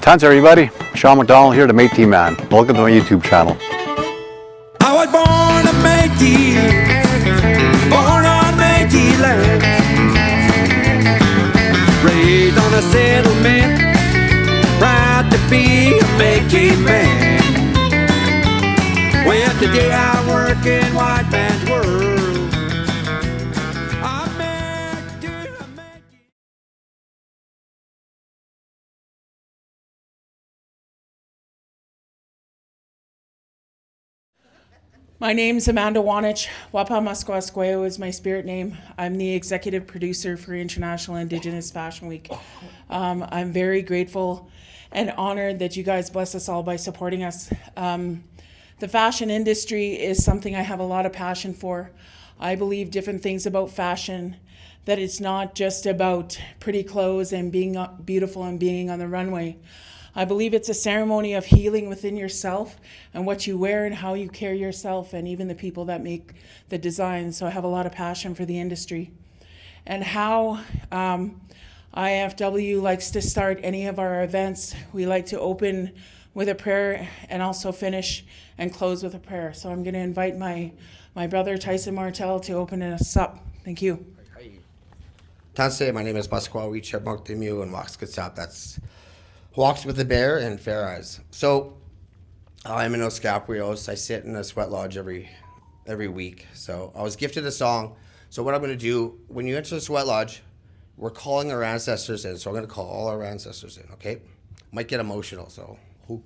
Tansi everybody, Sean McDonald here, the Métis Man. Welcome to my YouTube channel. I was born a Métis, born on Métis land, raised on a settlement, proud to be a Métis man. Well, today I work in white man's world. I'm married to a Métis. My name's Amanda Wanotch. Wapa Musquasqueo is my spirit name. I'm the executive producer for International Indigenous Fashion Week. I'm very grateful and honored that you guys bless us all by supporting us. The fashion industry is something I have a lot of passion for. I believe different things about fashion, that it's not just about pretty clothes and being beautiful and being on the runway. I believe it's a ceremony of healing within yourself and what you wear and how you carry yourself and even the people that make the designs. So I have a lot of passion for the industry. And how IFW likes to start any of our events, we like to open with a prayer and also finish and close with a prayer. So I'm going to invite my brother Tyson Martel to open us up. Thank you. Tansi, my name is Pasquale Wichert and Walks Kutsap. That's Walks with a Bear and Fair Eyes. So I'm in Oscaprios. I sit in a sweat lodge every week. So I was gifted a song. So what I'm going to do, when you enter the sweat lodge, we're calling our ancestors in. So I'm going to call all our ancestors in, okay? Might get emotional, so. Wait,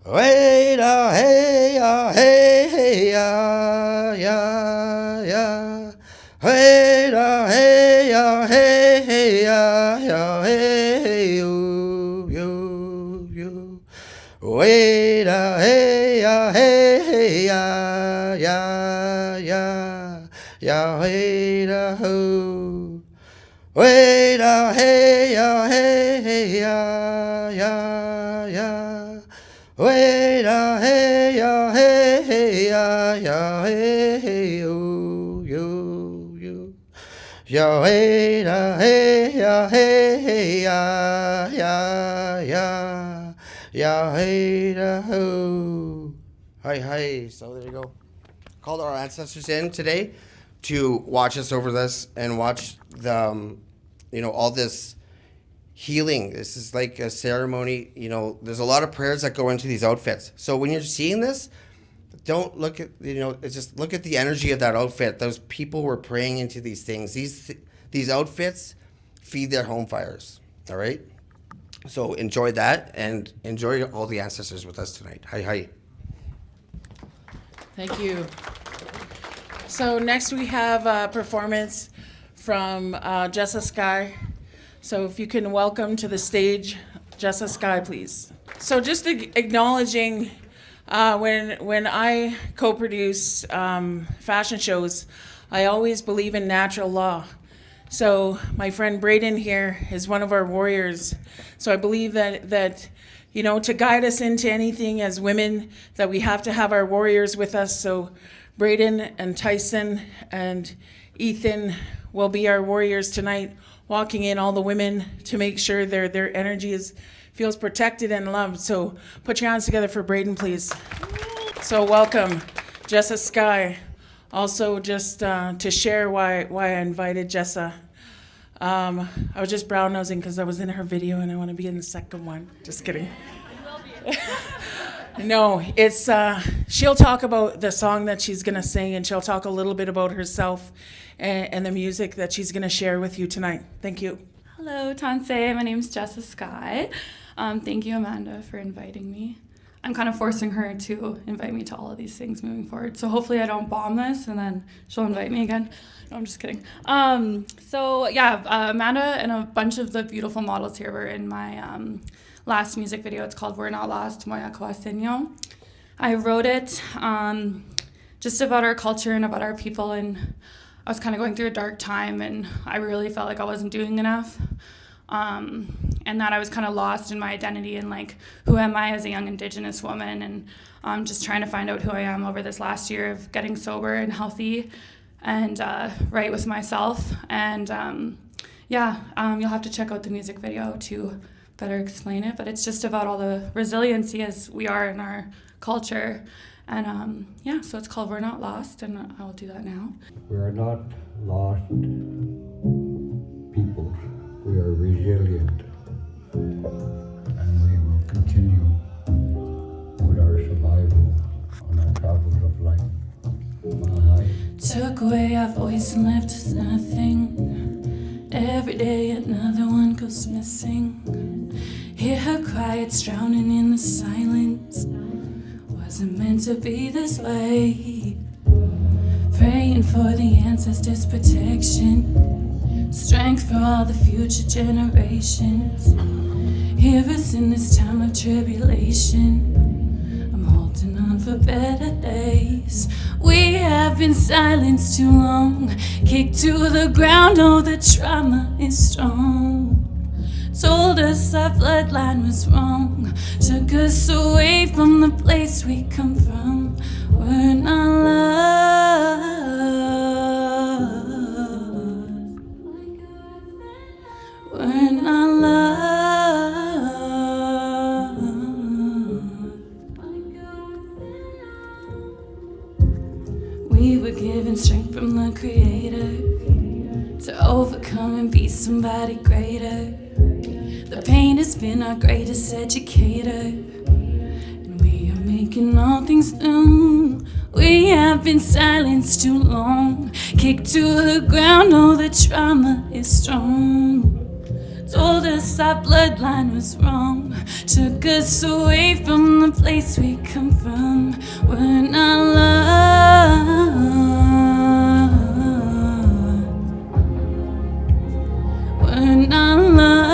hey, hey, hey, yeah, yeah. Hey, hey, hey, hey, hey, you. Wait, hey, hey, hey, yeah, wait, ho. Wait, hey, hey, yeah. Wait, hey, hey, hey, you. Yo, hey, hey, hey, yeah, hey, ho. Hi. So there you go. Called our ancestors in today to watch us over this and watch the, all this healing. This is like a ceremony. There's a lot of prayers that go into these outfits. So when you're seeing this, don't look at, just look at the energy of that outfit. Those people were praying into these things. These outfits feed their home fires. All right. So enjoy that and enjoy all the ancestors with us tonight. Hi. Thank you. So next we have a performance from Jessa Sky. So if you can welcome to the stage Jessa Sky, please. So just acknowledging when I co-produce fashion shows, I always believe in natural law. So my friend Braden here is one of our warriors. So I believe that to guide us into anything as women, that we have to have our warriors with us. So Braden and Tyson and Ethan will be our warriors tonight, walking in all the women to make sure their energy feels protected and loved. So put your hands together for Braden, please. So welcome, Jessa Sky. Also, just to share why I invited Jessa. I was just brown nosing because I was in her video and I want to be in the second one. Just kidding. No, it's she'll talk about the song that she's gonna sing, and she'll talk a little bit about herself and the music that she's gonna share with you tonight. Thank you. Hello, Tansi. My name's Jessa Sky. Thank you, Amanda, for inviting me. I'm kind of forcing her to invite me to all of these things moving forward. So hopefully I don't bomb this and then she'll invite me again. No, I'm just kidding. Amanda and a bunch of the beautiful models here were in my last music video. It's called We're Not Lost, Moya Kawasenyo. I wrote it just about our culture and about our people, and I was kind of going through a dark time and I really felt like I wasn't doing enough. And that I was kind of lost in my identity and like, who am I as a young Indigenous woman, and just trying to find out who I am over this last year of getting sober and healthy and right with myself. And yeah, you'll have to check out the music video to better explain it, but it's just about all the resiliency as we are in our culture. And yeah, so it's called We're Not Lost, and I'll do that now. We are not lost people. We are resilient. And we will continue with our survival on our travels of life. Mahai. Took away our voice and left us nothing. Every day another one goes missing. Hear her cry, it's drowning in the silence. Wasn't meant to be this way. Praying for the ancestors' protection, strength for all the future generations. Hear us in this time of tribulation. I'm holding on for better days. We have been silenced too long, kicked to the ground, oh the trauma is strong. Told us our bloodline was wrong, took us away from the place we come from. We're not lost. We're not lost. We were given strength from the Creator to overcome and be somebody greater. The pain has been our greatest educator, and we are making all things new. We have been silenced too long, kicked to the ground, oh the trauma is strong. Told us our bloodline was wrong, took us away from the place we come from. We're not lost. We're not lost.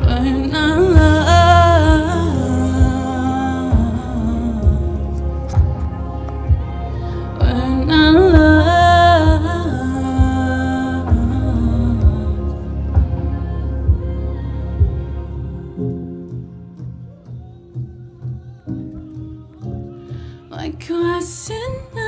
We're not lost. We're not lost. Like crossing now.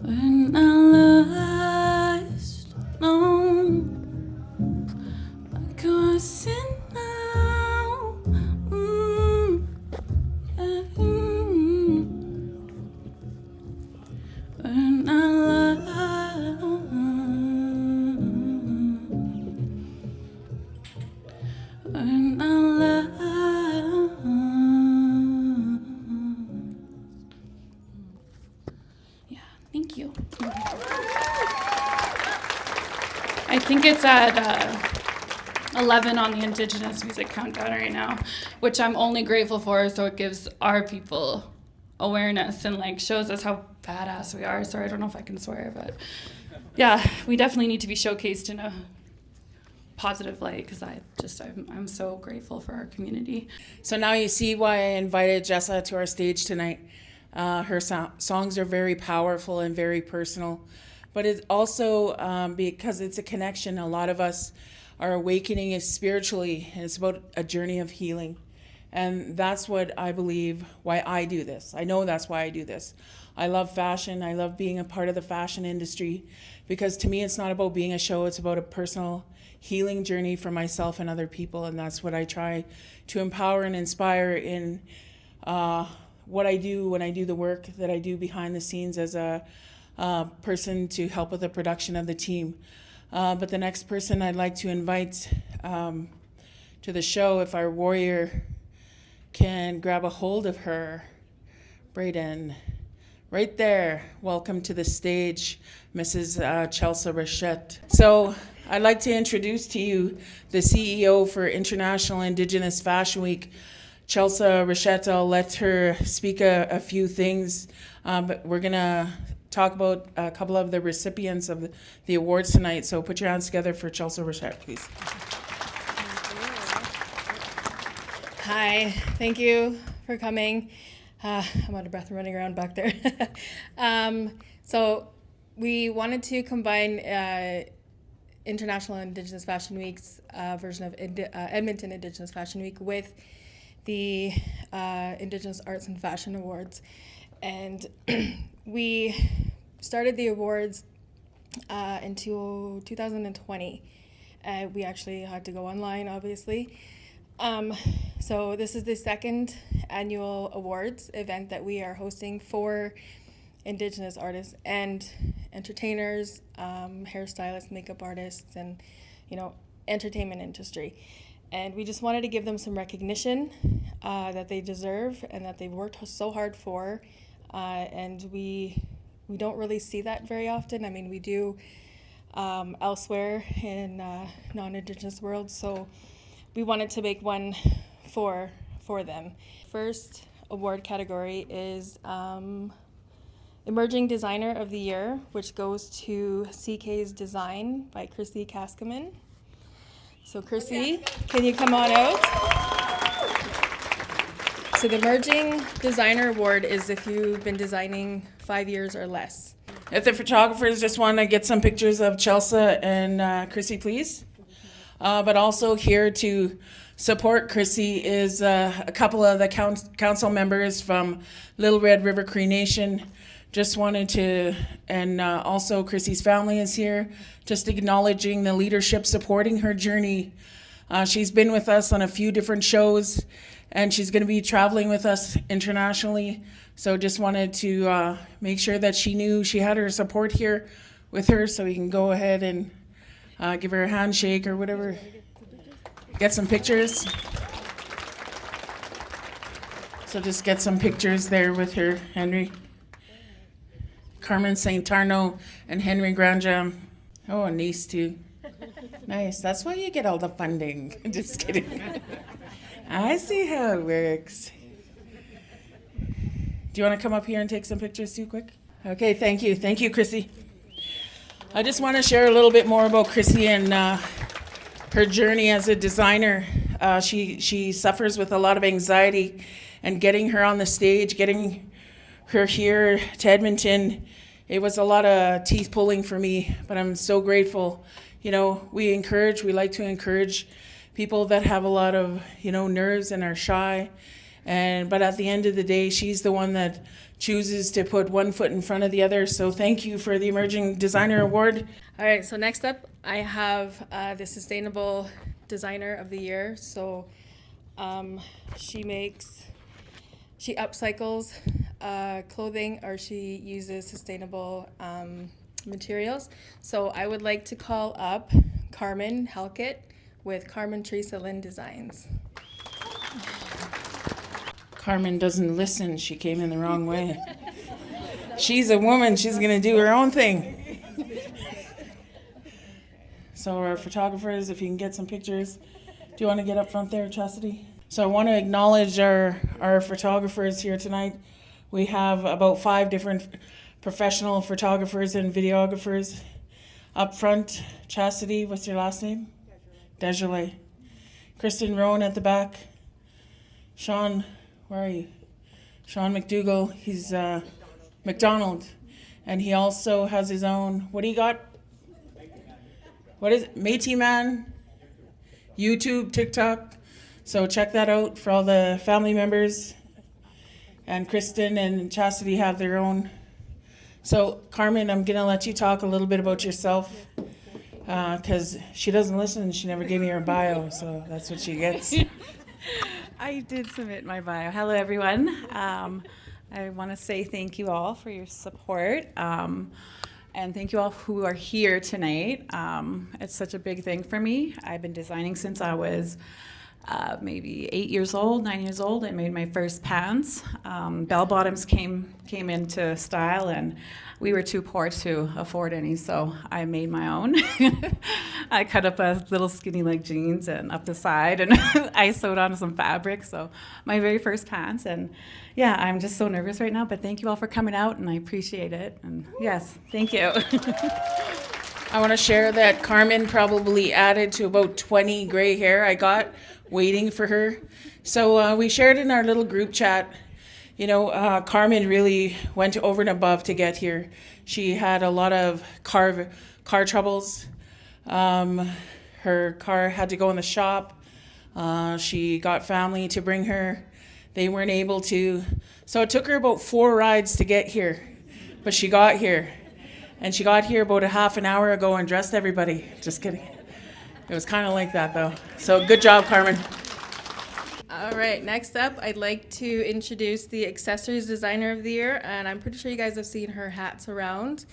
We're not lost, no. Like crossing now. We're not lost. We're not lost. Yeah, thank you. I think it's at 11 on the Indigenous music countdown right now, which I'm only grateful for, so it gives our people awareness and like shows us how badass we are. Sorry, I don't know if I can swear, but yeah, we definitely need to be showcased in a positive light, because I'm so grateful for our community. So now you see why I invited Jessa to our stage tonight. Her songs are very powerful and very personal, but it's also because it's a connection. A lot of us are awakening spiritually, and it's about a journey of healing. And that's what I believe why I do this. I know that's why I do this. I love fashion. I love being a part of the fashion industry, because to me it's not about being a show, it's about a personal healing journey for myself and other people, and that's what I try to empower and inspire in what I do when I do the work that I do behind the scenes as a person to help with the production of the team. But the next person I'd like to invite to the show, if our warrior can grab a hold of her, Brayden, right there. Welcome to the stage, Mrs. Chelsea Rochette. So I'd like to introduce to you the CEO for International Indigenous Fashion Week, Chelsea Rochette. I'll let her speak a few things, but we're gonna talk about a couple of the recipients of the awards tonight. So put your hands together for Chelsea Rochette, please. Hi, thank you for coming. I'm out of breath, I'm running around back there. So we wanted to combine International Indigenous Fashion Week's version of Edmonton Indigenous Fashion Week with the Indigenous Arts and Fashion Awards. And we started the awards until 2020. We actually had to go online, obviously. So this is the second annual awards event that we are hosting for Indigenous artists and entertainers, hairstylists, makeup artists, and entertainment industry. And we just wanted to give them some recognition that they deserve and that they've worked so hard for. And we don't really see that very often. I mean, we do elsewhere in non-Indigenous worlds, so we wanted to make one for them. First award category is Emerging Designer of the Year, which goes to CK's Design by Chrissy Kaskaman. So Chrissy, can you come on out? So the Emerging Designer Award is if you've been designing 5 years or less. If the photographers just want to get some pictures of Chelsea and Chrissy, please. But also here to support Chrissy is a couple of the council members from Little Red River Cree Nation. Just wanted to, and also Chrissy's family is here, just acknowledging the leadership supporting her journey. She's been with us on a few different shows, and she's going to be traveling with us internationally. So just wanted to make sure that she knew she had her support here with her, so we can go ahead and give her a handshake or whatever. Get some pictures. So just get some pictures there with her, Henry. Carmen St. Tarno and Henry Grandjam. Oh, and niece too. Nice. That's why you get all the funding. Just kidding. I see how it works. Do you want to come up here and take some pictures too quick? Okay, thank you. Thank you, Chrissy. I just want to share a little bit more about Chrissy and her journey as a designer. She suffers with a lot of anxiety, and getting her on the stage, getting her here to Edmonton, it was a lot of teeth pulling for me, but I'm so grateful. We like to encourage people that have a lot of, nerves and are shy. But at the end of the day, she's the one that chooses to put one foot in front of the other. So thank you for the Emerging Designer Award. All right, so next up, I have the Sustainable Designer of the Year. So she upcycles clothing, or she uses sustainable materials. So I would like to call up Carmen Halkett with Carmen Teresa Lynn Designs. Carmen doesn't listen. She came in the wrong way. She's a woman. She's going to do her own thing. So our photographers, if you can get some pictures. Do you want to get up front there, Chastity? So I want to acknowledge our photographers here tonight. We have about 5 different professional photographers and videographers. Up front, Chastity, what's your last name? Desjardins. Kristen Rowan at the back. Sean, where are you? Sean McDougall, he's McDonald. And he also has his own, what do you got? What is it? Métis Man? YouTube, TikTok. So check that out for all the family members. And Kristen and Chastity have their own. So Carmen, I'm gonna let you talk a little bit about yourself, because she doesn't listen. She never gave me her bio, so that's what she gets. I did submit my bio. Hello, everyone. I want to say thank you all for your support, and thank you all who are here tonight. It's such a big thing for me. I've been designing since I was maybe 8 years old, 9 years old. I made my first pants. Bell bottoms came into style, and we were too poor to afford any, so I made my own. I cut up a little skinny leg jeans and up the side, and I sewed on some fabric. So my very first pants, and yeah, I'm just so nervous right now. But thank you all for coming out, and I appreciate it. And yes, thank you. I want to share that Carmen probably added to about 20 gray hair I got waiting for her. So we shared in our little group chat, Carmen really went over and above to get here. She had a lot of car troubles. Her car had to go in the shop. She got family to bring her. They weren't able to. So it took her about 4 rides to get here. But she got here. And she got here about a half an hour ago and dressed everybody. Just kidding. It was kind of like that, though. So good job, Carmen. All right, next up, I'd like to introduce the Accessories Designer of the Year, and I'm pretty sure you guys have seen her hats around.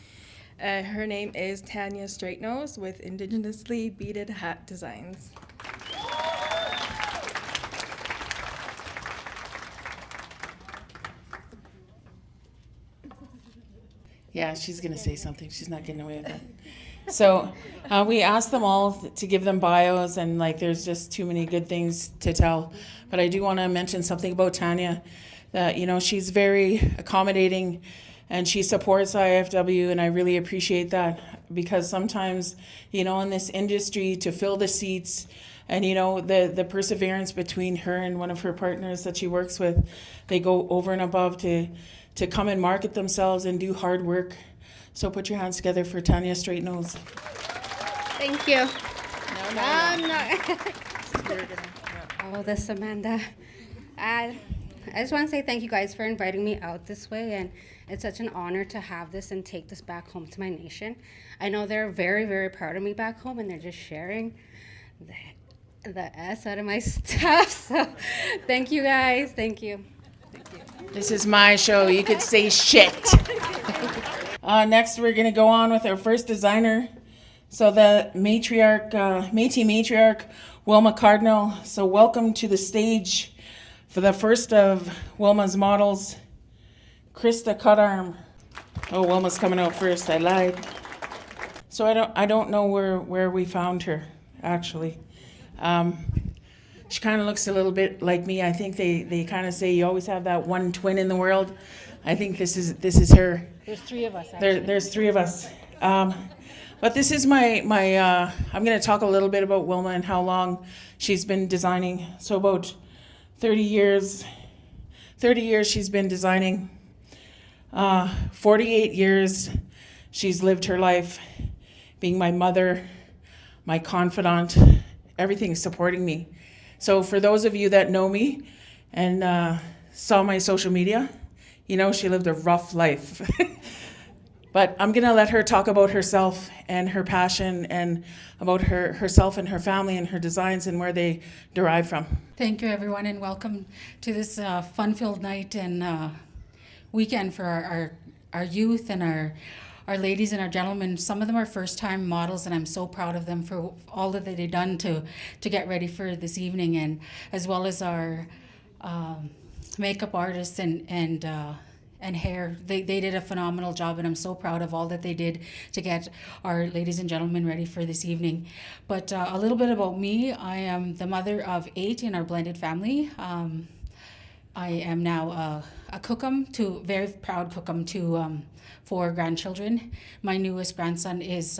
Her name is Tanya Straightnose with Indigenously Beaded Hat Designs. Yeah, she's going to say something. She's not getting away with it. So we asked them all to give them bios, and there's just too many good things to tell. But I do want to mention something about Tanya, that, she's very accommodating and she supports IFW, and I really appreciate that, because sometimes, in this industry, to fill the seats and, the perseverance between her and one of her partners that she works with, they go over and above to come and market themselves and do hard work. So put your hands together for Tanya Straightnose. Thank you. No. Oh, this is Amanda. I just want to say thank you guys for inviting me out this way, and it's such an honor to have this and take this back home to my nation. I know they're very, very proud of me back home, and they're just sharing the S out of my stuff. So thank you guys. Thank you. This is my show. You could say shit. Next, we're going to go on with our first designer. So the Métis matriarch, Wilma Cardinal. So welcome to the stage for the first of Wilma's models, Krista Cutarm. Oh, Wilma's coming out first. I lied. So I don't know where we found her, actually. She kind of looks a little bit like me. I think they kind of say you always have that one twin in the world. I think this is her. There's 3 of us, actually. There's 3 of us. But this is my I'm going to talk a little bit about Wilma and how long she's been designing. So about 30 years she's been designing. 48 years she's lived her life being my mother, my confidant, everything supporting me. So for those of you that know me and saw my social media, she lived a rough life. But I'm going to let her talk about herself and her passion and about herself and her family and her designs and where they derive from. Thank you, everyone, and welcome to this fun-filled night and weekend for our youth and our ladies and our gentlemen. Some of them are first-time models, and I'm so proud of them for all that they've done to get ready for this evening, and as well as our makeup artists and hair. They did a phenomenal job, and I'm so proud of all that they did to get our ladies and gentlemen ready for this evening. But a little bit about me. I am the mother of 8 in our blended family. I am now a cookum, very proud cookum to 4 grandchildren. My newest grandson is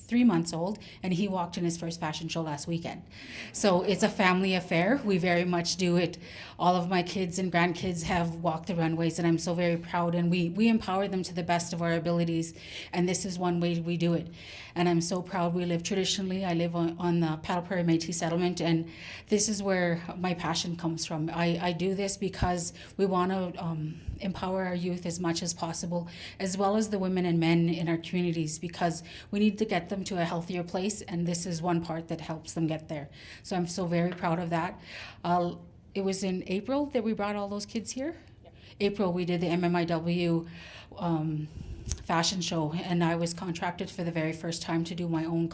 3 months old, and he walked in his first fashion show last weekend. So it's a family affair. We very much do it. All of my kids and grandkids have walked the runways, and I'm so very proud, and we empower them to the best of our abilities, and this is one way we do it. And I'm so proud. We live traditionally. I live on the Paddle Prairie Métis settlement, and this is where my passion comes from. I do this because we want to empower our youth as much as possible, as well as the women and men in our communities, because we need to get them to a healthier place, and this is one part that helps them get there. So I'm so very proud of that. It was in April that we brought all those kids here. Yeah. April, we did the MMIW fashion show, and I was contracted for the very first time to do my own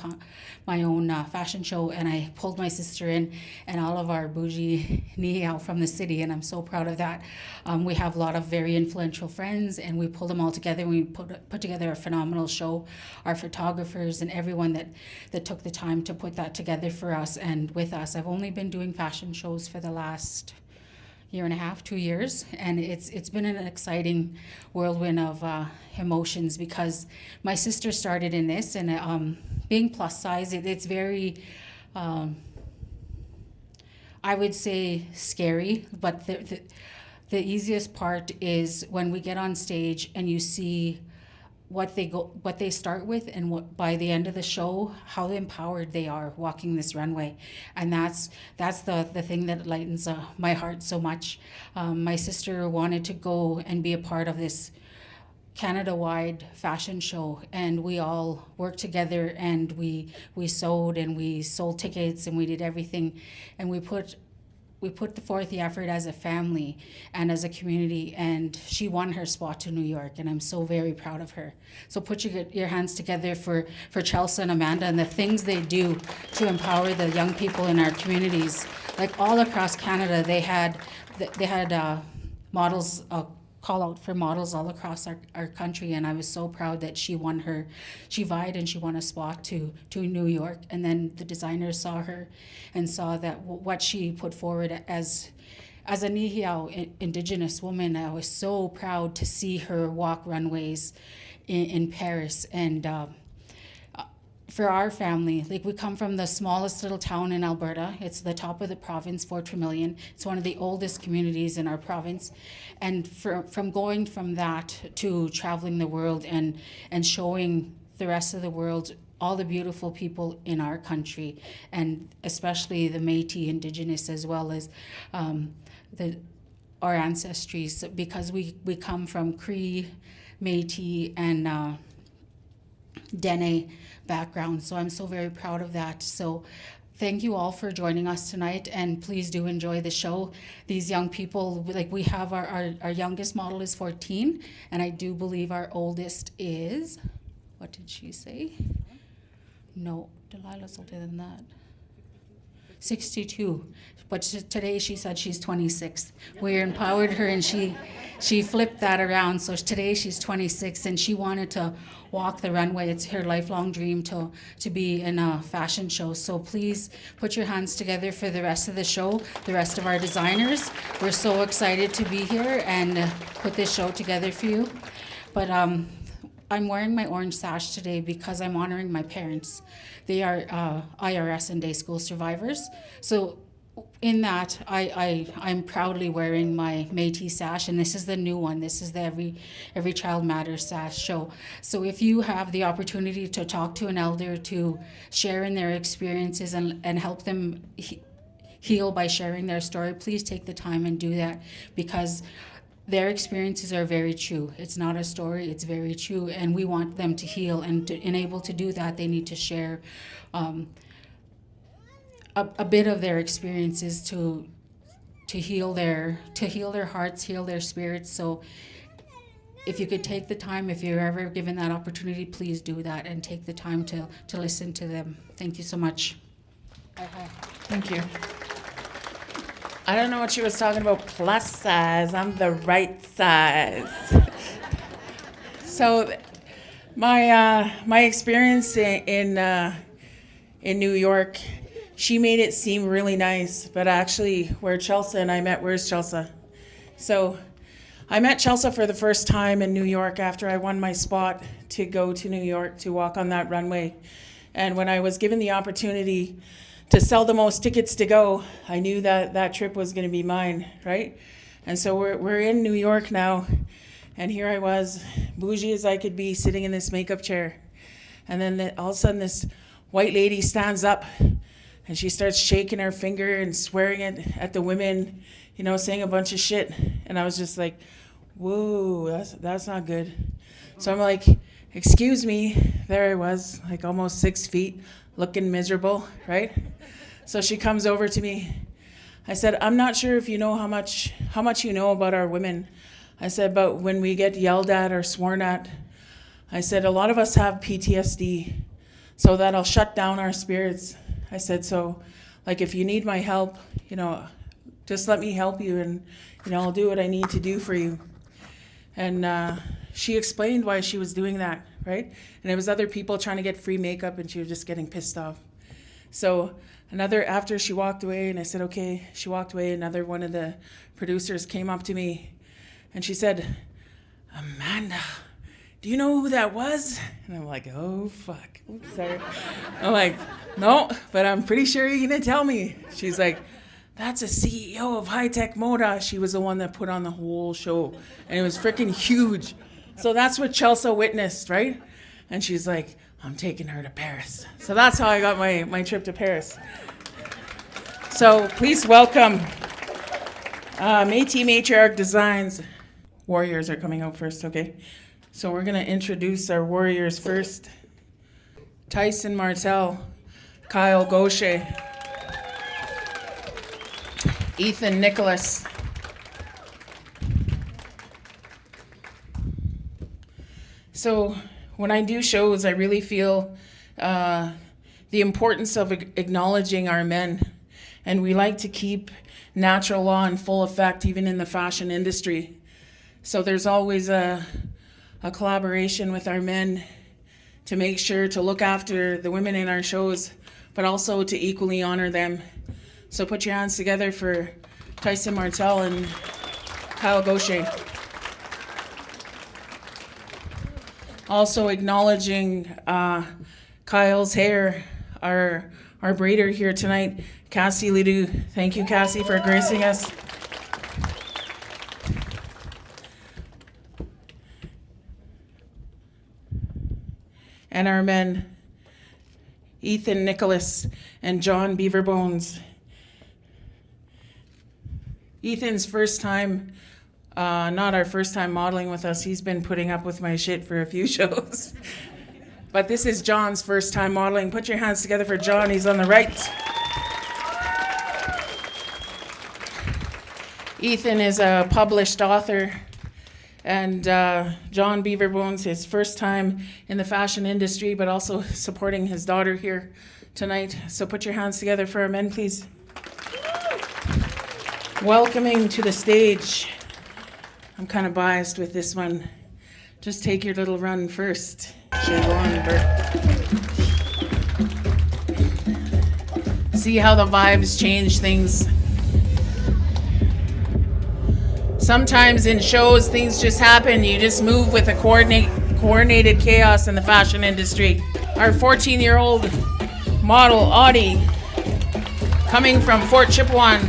fashion show, and I pulled my sister in and all of our bougie niau from the city, and I'm so proud of that. We have a lot of very influential friends, and we pulled them all together, and we put together a phenomenal show. Our photographers and everyone that took the time to put that together for us and with us. I've only been doing fashion shows for the last 1.5 2 years, and it's been an exciting whirlwind of emotions, because my sister started in this, and being plus size, it's very I would say scary, but the easiest part is when we get on stage and you see what they start with, and what by the end of the show, how empowered they are walking this runway. And that's the thing that lightens my heart so much. My sister wanted to go and be a part of this Canada-wide fashion show, and we all worked together, and we sewed and we sold tickets and we did everything, and we put forth the effort as a family and as a community, and she won her spot to New York, and I'm so very proud of her. So put your hands together for Chelsea and Amanda and the things they do to empower the young people in our communities. Like all across Canada, they had models, call out for models all across our country, and I was so proud that she vied and she won a spot to New York. And then the designers saw her and saw that what she put forward as a Nihiau Indigenous woman. I was so proud to see her walk runways in Paris. And for our family, like, we come from the smallest little town in Alberta. It's the top of the province, Fort Tremillion. It's one of the oldest communities in our province. And from going from that to traveling the world and showing the rest of the world all the beautiful people in our country, and especially the Métis Indigenous, as well as our ancestries, because we come from Cree, Métis, and Dene background. So I'm so very proud of that. So thank you all for joining us tonight, and please do enjoy the show. These young people, like, we have our youngest model is 14, and I do believe our oldest is, what did she say? No, Delilah's older than that. 62. But today she said she's 26. We empowered her, and she flipped that around. So today she's 26, and she wanted to walk the runway. It's her lifelong dream to be in a fashion show. So please put your hands together for the rest of the show, the rest of our designers. We're so excited to be here and put this show together for you. But I'm wearing my orange sash today because I'm honoring my parents. They are IRS and day school survivors. So in that, I'm proudly wearing my Métis sash, and this is the new one. This is the Every Child Matters sash show. So if you have the opportunity to talk to an elder, to share in their experiences and help them heal by sharing their story, please take the time and do that, because their experiences are very true. It's not a story, it's very true, and we want them to heal, and able to do that, they need to share a bit of their experiences to heal their hearts, heal their spirits. So if you could take the time, if you're ever given that opportunity, please do that and take the time to listen to them. Thank you so much. Thank you. I don't know what she was talking about, plus size. I'm the right size. So my experience in New York, she made it seem really nice, but actually where Chelsea and I met, where's Chelsea? So I met Chelsea for the first time in New York after I won my spot to go to New York to walk on that runway. And when I was given the opportunity to sell the most tickets to go, I knew that trip was going to be mine, right? And so we're in New York now, and here I was, bougie as I could be, sitting in this makeup chair. And then all of a sudden this white lady stands up, and she starts shaking her finger and swearing at the women, saying a bunch of shit. And I was just like, whoa, that's not good. So I'm like, excuse me. There I was, like almost 6 feet, looking miserable, right? So she comes over to me. I said, I'm not sure if you know how much you know about our women. I said, but when we get yelled at or sworn at, I said, a lot of us have PTSD, so that'll shut down our spirits. I said, so like if you need my help, just let me help you, and I'll do what I need to do for you. And she explained why she was doing that, right? And it was other people trying to get free makeup, and she was just getting pissed off. So after she walked away, and I said, okay, she walked away, another one of the producers came up to me, and she said, Amanda, do you know who that was? And I'm like, oh, fuck. Oops, sorry. I'm like, no, but I'm pretty sure you're going to tell me. She's like, that's a CEO of High Tech Moda. She was the one that put on the whole show, and it was freaking huge. So that's what Chelsea witnessed, right? And she's like, I'm taking her to Paris. So that's how I got my trip to Paris. So please welcome Métis Matriarch Designs. Warriors are coming out first, okay? So we're gonna introduce our warriors first. Tyson Martel, Kyle Gaucher, Ethan Nicholas, so when I do shows, I really feel the importance of acknowledging our men, and we like to keep natural law in full effect even in the fashion industry. So there's always a collaboration with our men to make sure to look after the women in our shows, but also to equally honor them. So put your hands together for Tyson Martel and Kyle Gaucher. Also acknowledging Kyle's hair, our braider here tonight, Cassie Ledoux. Thank you, Cassie, for gracing us. And our men, Ethan Nicholas and John Beaverbones. Ethan's first time, not our first time modeling with us. He's been putting up with my shit for a few shows. But this is John's first time modeling. Put your hands together for John. He's on the right. Ethan is a published author. And John Beaverbones, his first time in the fashion industry, but also supporting his daughter here tonight. So put your hands together for our men, please. Welcoming to the stage. I'm kind of biased with this one. Just take your little run first. Shaylon Bourque. See how the vibes change things. Sometimes in shows, things just happen. You just move with a coordinated chaos in the fashion industry. Our 14-year-old model, Audie, coming from Fort Chipewyan.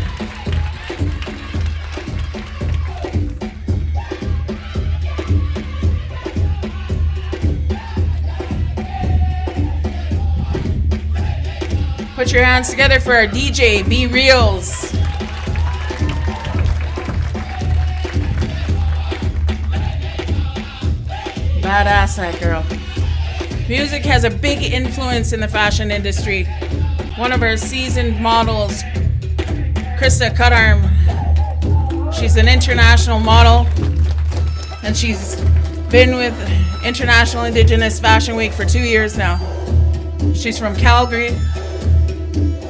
Put your hands together for our DJ, Be Reals. Badass, that girl. Music has a big influence in the fashion industry. One of our seasoned models, Krista Cutarm. She's an international model, and she's been with International Indigenous Fashion Week for 2 years now. She's from Calgary.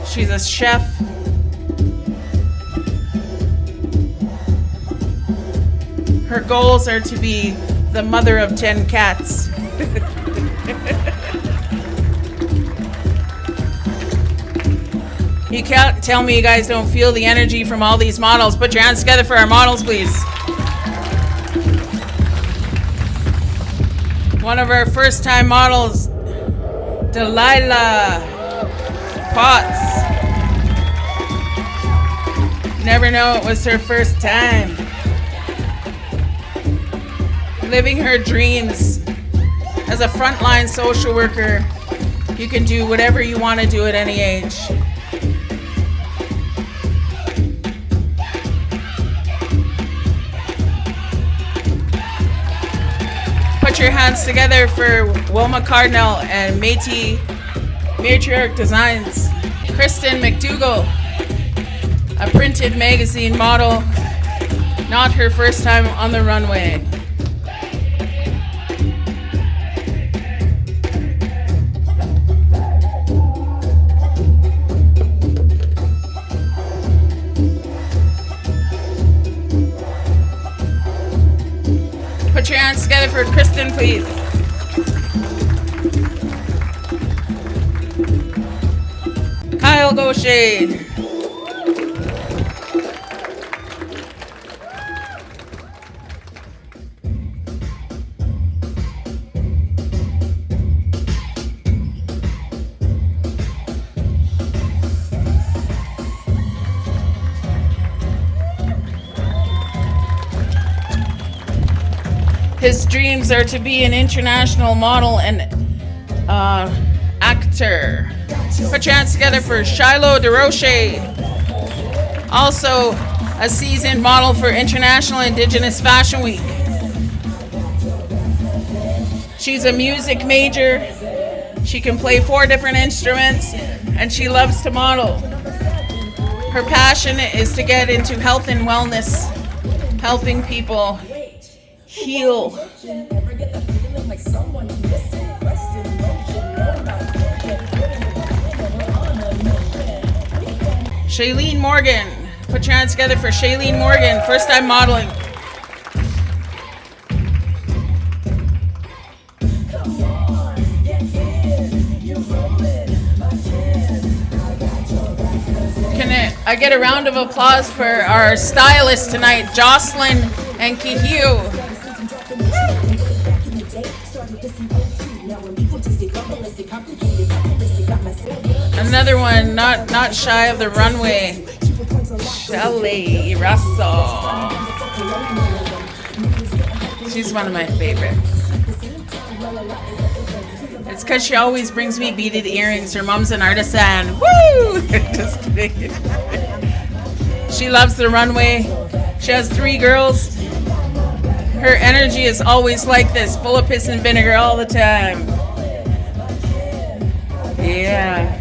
She's a chef. Her goals are to be the mother of 10 cats. You can't tell me you guys don't feel the energy from all these models. Put your hands together for our models, please. One of our first time models, Delilah Potts. Never know it was her first time. Living her dreams. As a frontline social worker, you can do whatever you want to do at any age. Put your hands together for Wilma Cardinal and Métis Matriarch Designs. Kristen McDougall, a printed magazine model, not her first time on the runway. Put your hands together for Kristen, please. Kyle Gaucher. His dreams are to be an international model and actor. Put your hands together for Shaylon Bourque, also a seasoned model for International Indigenous Fashion Week. She's a music major. She can play 4 different instruments, and she loves to model. Her passion is to get into health and wellness, helping people heal. Shaylon Morgan. Put your hands together for Shaylon Morgan, first time modeling. Can I get a round of applause for our stylists tonight, Jocelyn and Kihiu. Another one, not shy of the runway, Shelly Russell. She's one of my favorites. It's because she always brings me beaded earrings. Her mom's an artisan. Woo! Just kidding. She loves the runway. She has 3 girls. Her energy is always like this, full of piss and vinegar all the time. Yeah.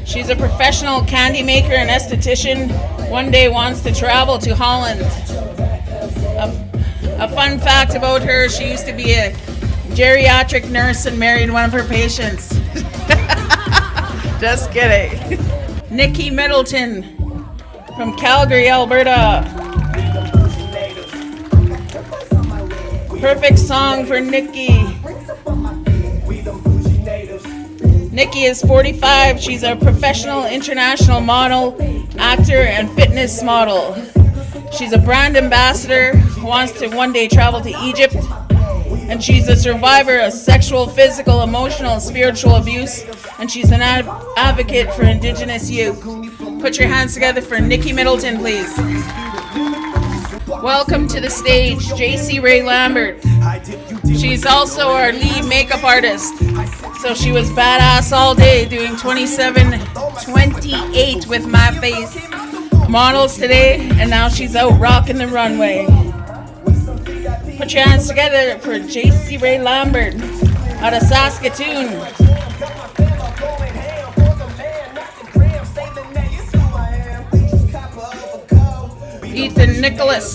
She's a professional candy maker and esthetician. One day wants to travel to Holland. A fun fact about her, she used to be a geriatric nurse and married one of her patients. Just kidding. Nikki Middleton from Calgary, Alberta. Perfect song for Nikki. Nikki is 45. She's a professional international model, actor, and fitness model. She's a brand ambassador who wants to one day travel to Egypt. And she's a survivor of sexual, physical, emotional, and spiritual abuse. And she's an advocate for Indigenous youth. Put your hands together for Nikki Middleton, please. Welcome to the stage, JC Ray Lambert. She's also our lead makeup artist. So she was badass all day doing 27-28 with my face models today, and now she's out rocking the runway. Put your hands together for JC Ray Lambert out of Saskatoon. Ethan Nicholas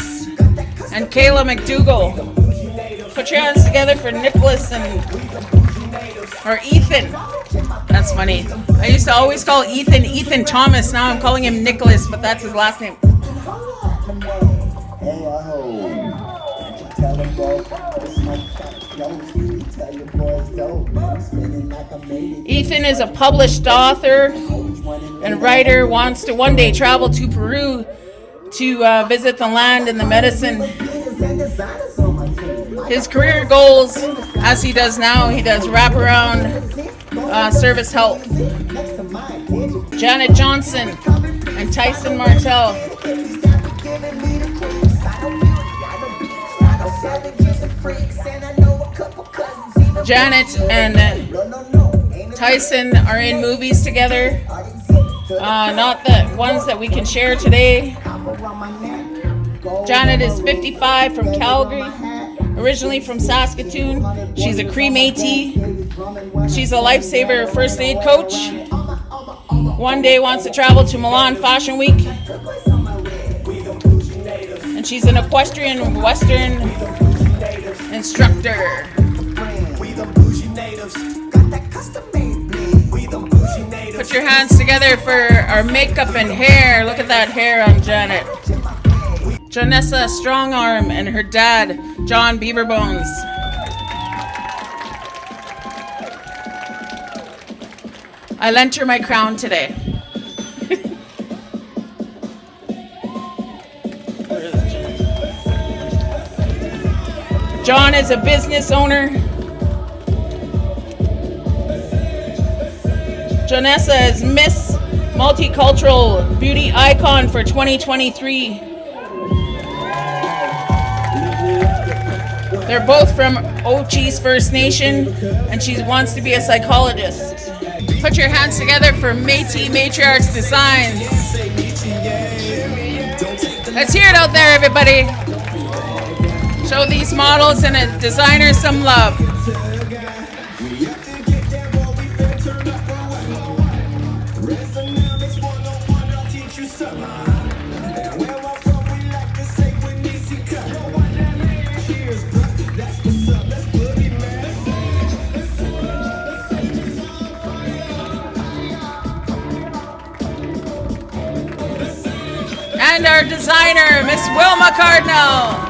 and Kayla McDougall. Put your hands together for Nicholas or Ethan. That's funny. I used to always call Ethan Thomas. Now I'm calling him Nicholas, but that's his last name. Ethan is a published author and writer, wants to one day travel to Peru to visit the land and the medicine. His career goals, as he does now, he does wraparound service health. Janet Johnson and Tyson Martell. Janet and Tyson are in movies together. Not the ones that we can share today. Janet is 55 from Calgary, originally from Saskatoon. She's a Cree Métis. She's a lifesaver first aid coach. One day wants to travel to Milan Fashion Week. And she's an equestrian Western instructor. Put your hands together for our makeup and hair. Look at that hair on Janet. Janessa Strongarm and her dad, John Beaverbones. I lent her my crown today. John is a business owner Jonessa is Miss Multicultural Beauty Icon for 2023. They're both from Ochis First Nation, and she wants to be a psychologist. Put your hands together for Métis Matriarchs Designs. Let's hear it out there, everybody. Show these models and designers some love. And our designer, Miss Wilma Cardinal.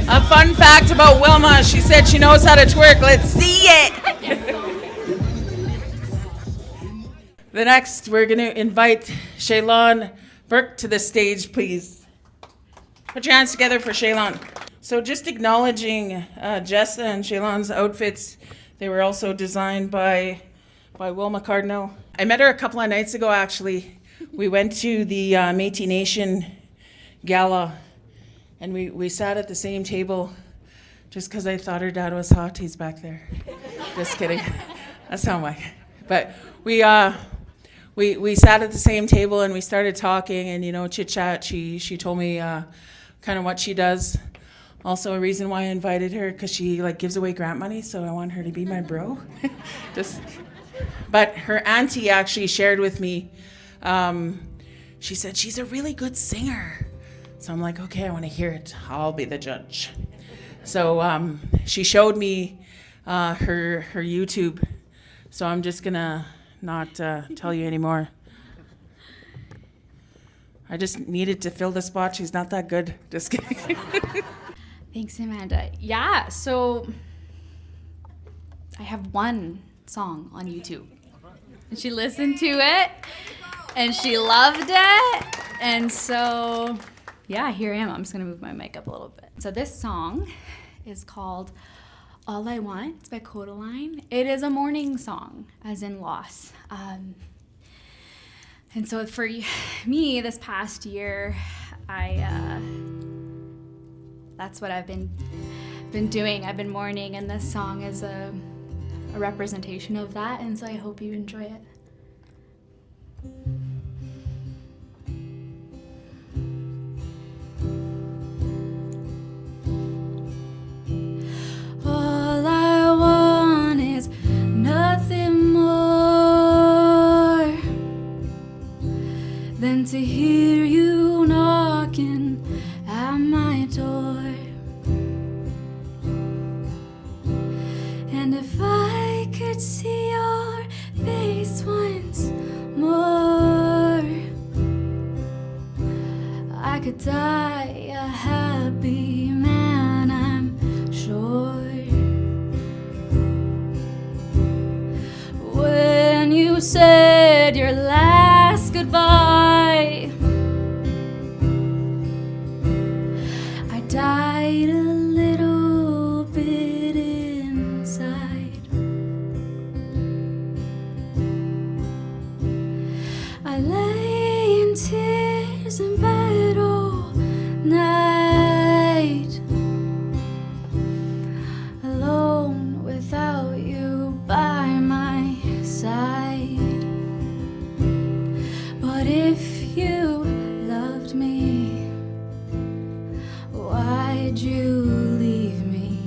A fun fact about Wilma, she said she knows how to twerk. Let's see it. The next, we're going to invite Shaylon Bourque to the stage, please. Put your hands together for Shaylon. So just acknowledging Jessa and Shaylon's outfits. They were also designed by Wilma Cardinal. I met her a couple of nights ago, actually. We went to the Métis Nation gala, and we sat at the same table just because I thought her dad was hot. He's back there. Just kidding. That's not why. But we sat at the same table and we started talking and, chit chat. She told me kind of what she does. Also a reason why I invited her, because she gives away grant money, so I want her to be my bro. But her auntie actually shared with me, she said she's a really good singer. So I'm like, okay, I want to hear it. I'll be the judge. So she showed me her YouTube, so I'm just gonna not tell you anymore. I just needed to fill the spot. She's not that good. Just kidding. Thanks, Amanda. Yeah, so I have one song on YouTube. And she listened to it, and she loved it. And so, yeah, here I am. I'm just going to move my mic up a little bit. So this song is called All I Want. It's by Codaline. It is a mourning song, as in loss. And so for me, this past year, that's what I've been doing. I've been mourning, and this song is a representation of that, and so I hope you enjoy it. All I want is nothing more than to hear you knocking at my door. And if I could see your face once more, I could die a happy man, I'm sure. When you said your last goodbye, I died a little bit inside. I lay in tears in bed all night, alone without you by my side. But if you loved me, why'd you leave me?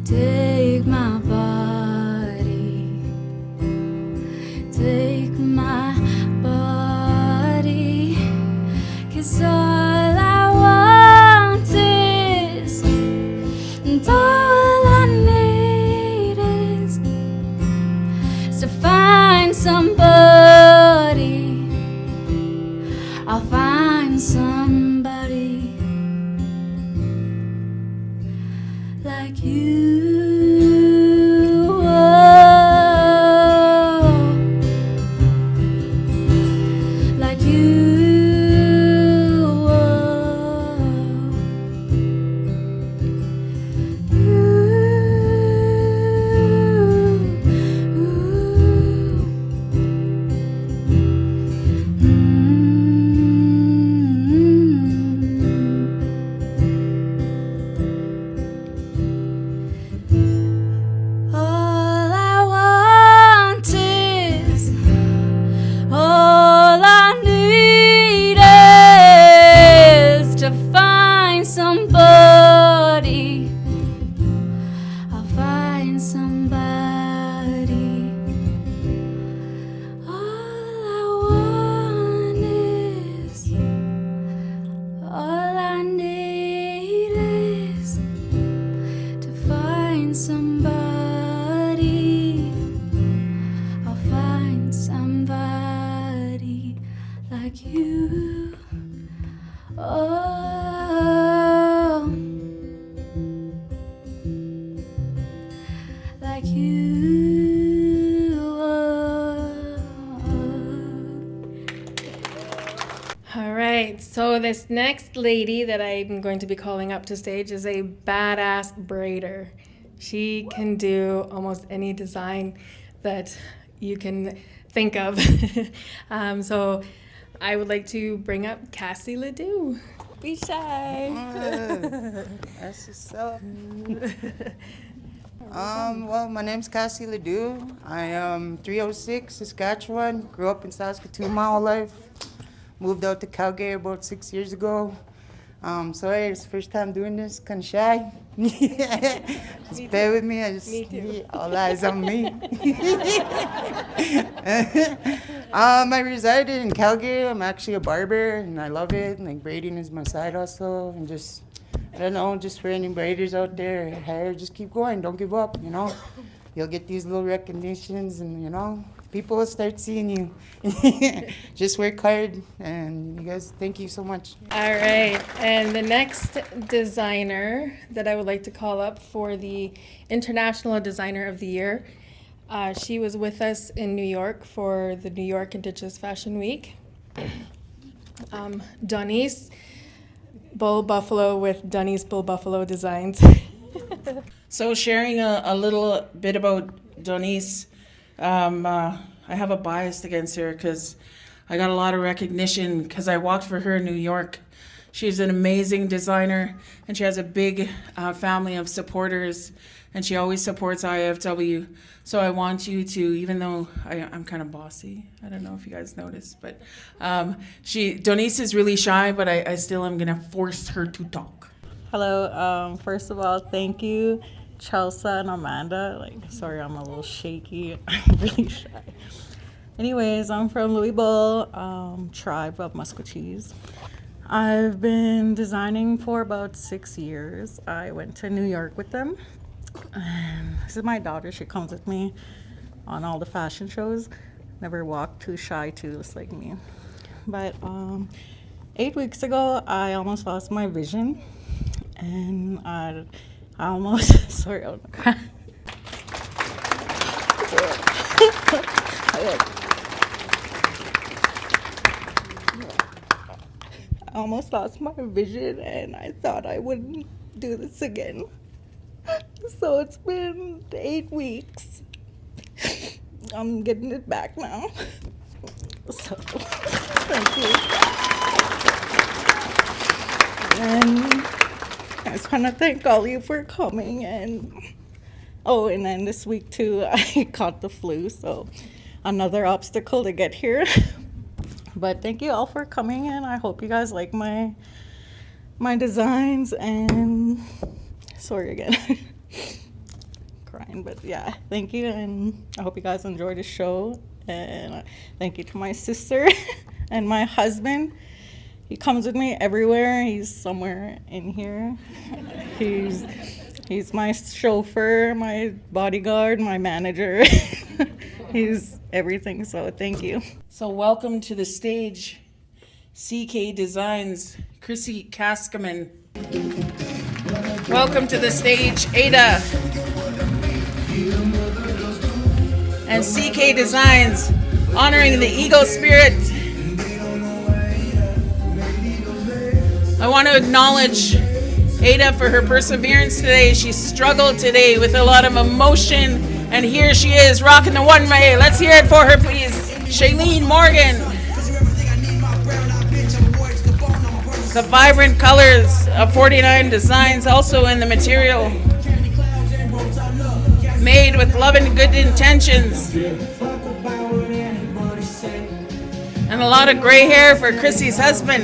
Take my body, take my body, 'cause all I want is, and all I need is to find somebody. I'll find somebody like you. Oh, So this next lady that I'm going to be calling up to stage is a badass braider. She can do almost any design that you can think of. So I would like to bring up Cassie Ledoux. Be shy. That's what's up. Well, my name's Cassie Ledoux. I am 306, Saskatchewan. Grew up in Saskatoon my whole life. Moved out to Calgary about 6 years ago. Sorry, it's the first time doing this. Kind of shy. Just bear with me. Me too. All eyes on me. I resided in Calgary. I'm actually a barber, and I love it. Like braiding is my side hustle, and just I don't know, just for any braiders out there, hair, just keep going. Don't give up. You know, you'll get these little recognitions, and you know, people will start seeing you. Just work hard, and you guys, thank you so much. All right, and the next designer that I would like to call up for the International Designer of the Year, she was with us in New York for the New York Indigenous Fashion Week. Donnice Bull Buffalo with Donnice Bull Buffalo Designs. So sharing a little bit about Donnice, I have a bias against her because I got a lot of recognition because I walked for her in New York. She's an amazing designer, and she has a big family of supporters, and she always supports IFW. So I want you to, even though I'm kind of bossy, I don't know if you guys noticed, but Donnice is really shy, but I still am gonna force her to talk. Hello. First of all, thank you, Chelsea and Amanda. Sorry, I'm a little shaky. I'm really shy. Anyways, I'm from Louisville, tribe of Musquetees. I've been designing for about 6 years. I went to New York with them. And this is my daughter. She comes with me on all the fashion shows. Never walked too shy too, just like me. But 8 weeks ago, I almost lost my vision. And I almost, sorry, I'm gonna cry. I almost lost my vision, and I thought I wouldn't do this again. So it's been 8 weeks. I'm getting it back now. So, thank you. And I just want to thank all of you for coming. And then this week too, I caught the flu, so another obstacle to get here. But thank you all for coming, and I hope you guys like my designs. And sorry again, crying, but yeah, thank you, and I hope you guys enjoy the show. And thank you to my sister and my husband. He comes with me everywhere. He's somewhere in here. He's my chauffeur, my bodyguard, my manager. He's everything, so thank you. So welcome to the stage, CK Designs, Chrissy Kaskaman. Welcome to the stage, Ada. And CK Designs, honoring the eagle spirit. I want to acknowledge Ada for her perseverance today. She struggled today with a lot of emotion, and here she is rocking the one way. Let's hear it for her, please. Shaylon Morgan. The vibrant colors of 49 Designs also in the material. Made with love and good intentions. And a lot of gray hair for Chrissy's husband.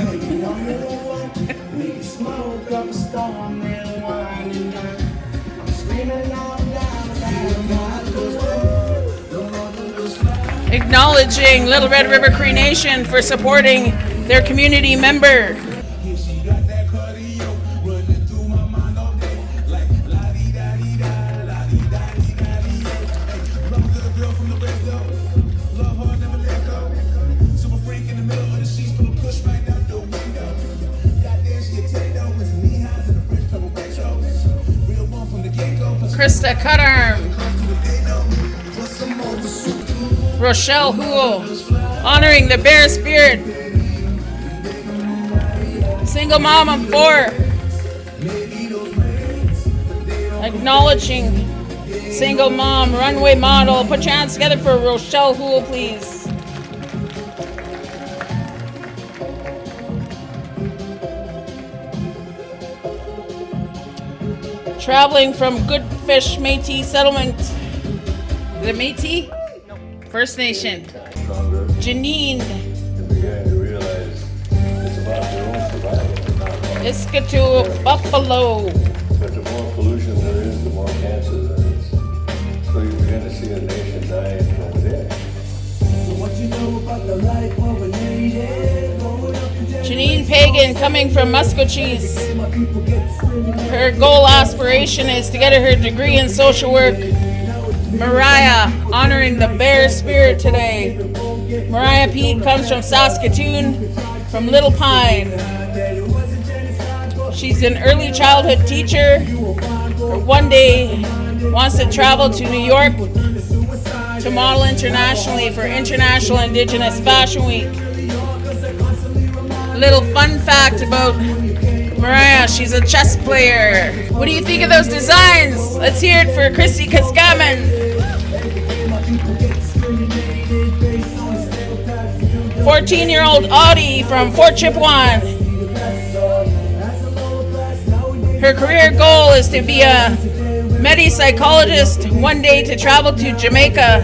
Acknowledging Little Red River Cree Nation for supporting their community member. Krista Cutarm. Rochelle Houle, honoring the bear spirit. Single mom of 4. Acknowledging single mom, runway model. Put your hands together for Rochelle Houle, please. Traveling from Goodfish Métis settlement. Is it Métis? No. First Nation. Janine. Iskatu Buffalo. But the more pollution there is, the more cancer there is. So you're going to see a nation dying from within. Janine Pagan coming from Muscocheese. Her goal aspiration is to get her degree in social work. Mariah honoring the bear spirit today. Mariah Pete comes from Saskatoon, from Little Pine. She's an early childhood teacher. One day wants to travel to New York to model internationally for International Indigenous Fashion Week. Little fun fact about Mariah, she's a chess player. What do you think of those designs? Let's hear it for Chrissy Kaskaman. 14-year-old Audie from Fort Chipewyan. Her career goal is to be a psychologist, one day to travel to Jamaica.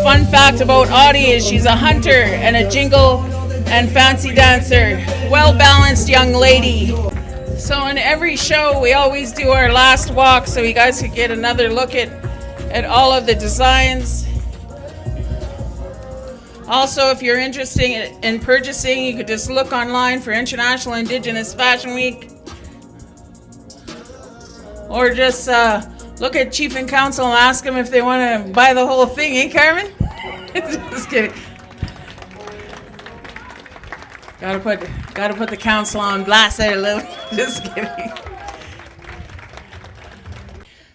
Fun fact about Audie is she's a hunter and a jingle and fancy dancer. Well-balanced young lady. So in every show, we always do our last walk so you guys could get another look at all of the designs. Also, if you're interested in purchasing, you could just look online for International Indigenous Fashion Week. Or just look at Chief and Council and ask them if they want to buy the whole thing, eh, Carmen? Just kidding. Gotta put the council on blast there a little. Just kidding.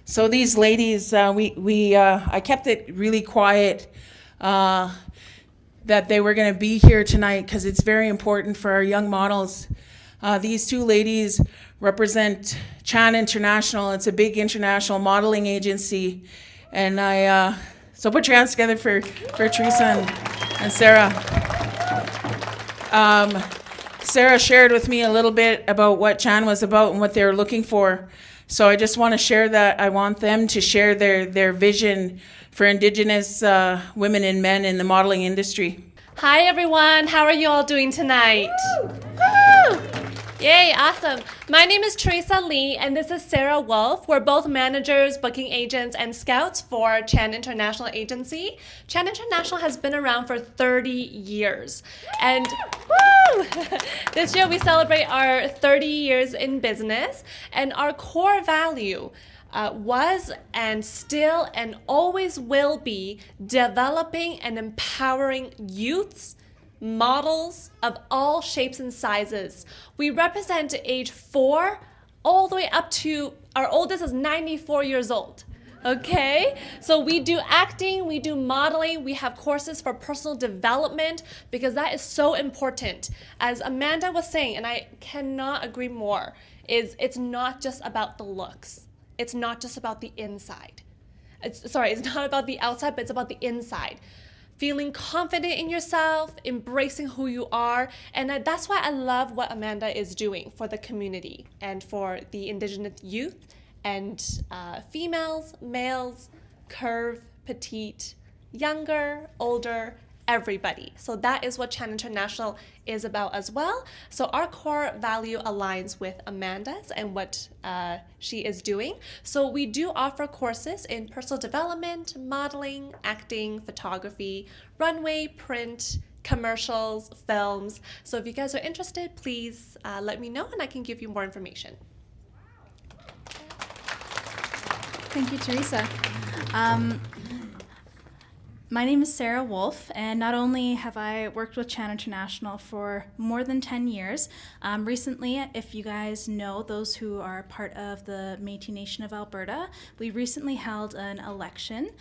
So these ladies, I kept it really quiet that they were going to be here tonight because it's very important for our young models. These two ladies represent Chan International. It's a big international modeling agency, and so put your hands together for Teresa and Sarah. Sarah shared with me a little bit about what Chan was about and what they were looking for. So I just want to share that. I want them to share their vision for Indigenous women and men in the modeling industry. Hi everyone, how are you all doing tonight? Woo! Yay, awesome. My name is Teresa Lee and this is Sarah Wolf. We're both managers, booking agents, and scouts for Chan International Agency. Chan International has been around for 30 years. And woo! This year we celebrate our 30 years in business, and our core value was and still and always will be developing and empowering youths, models of all shapes and sizes. We represent age 4 all the way up to our oldest is 94 years old. Okay, so we do acting, we do modeling, we have courses for personal development because that is so important. As Amanda was saying, and I cannot agree more, is it's not just about the looks. It's not just about the inside. It's not about the outside, but it's about the inside. Feeling confident in yourself, embracing who you are, and that's why I love what Amanda is doing for the community and for the Indigenous youth and females, males, curve, petite, younger, older, everybody. So that is what Chan International is about as well. So our core value aligns with Amanda's and what she is doing. So we do offer courses in personal development, modeling, acting, photography, runway, print, commercials, films. So if you guys are interested, please let me know and I can give you more information. Thank you, Teresa. My name is Sarah Wolf, and not only have I worked with Chan International for more than 10 years, recently, if you guys know, those who are part of the Métis Nation of Alberta, we recently held an election.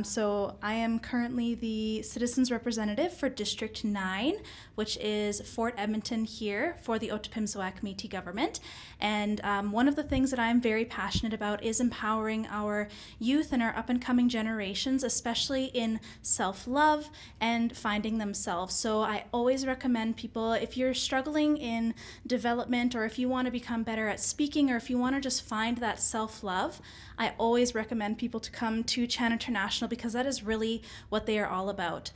So I am currently the Citizens Representative for District 9, which is Fort Edmonton here for the Otipemisiwak Métis government. And one of the things that I'm very passionate about is empowering our youth and our up-and-coming generations, especially in self-love and finding themselves. So I always recommend people, if you're struggling in development, or if you want to become better at speaking, or if you want to just find that self-love, I always recommend people to come to Chan International, because that is really what they are all about.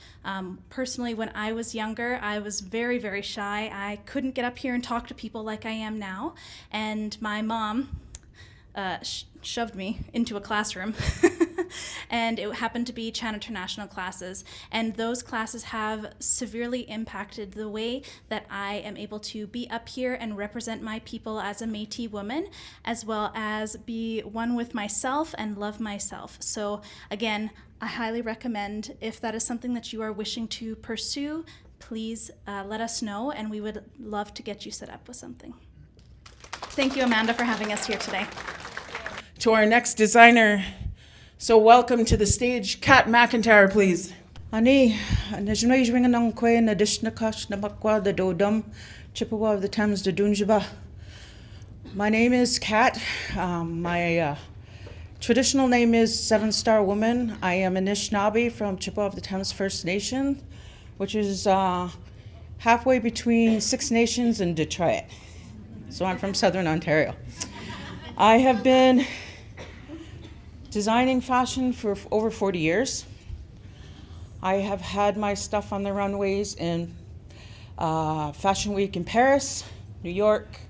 Personally, when I was younger, I was very, very shy. I couldn't get up here and talk to people like I am now. And my mom shoved me into a classroom. And it happened to be Chan International classes. And those classes have severely impacted the way that I am able to be up here and represent my people as a Métis woman, as well as be one with myself and love myself. So again, I highly recommend, if that is something that you are wishing to pursue, please let us know, and we would love to get you set up with something. Thank you, Amanda, for having us here today. To our next designer, so welcome to the stage, Kat McIntyre, please. Ani, najunay ring ng kwe na dish na kash na makwa the dodum, Chippewa of the Thames the Dunjaba. My name is Kat. My traditional name is Seven Star Woman. I am Anishinaabe from Chippewa of the Thames First Nation, which is halfway between Six Nations and Detroit. So I'm from Southern Ontario. I have been designing fashion for over 40 years. I have had my stuff on the runways in Fashion Week in Paris, New York,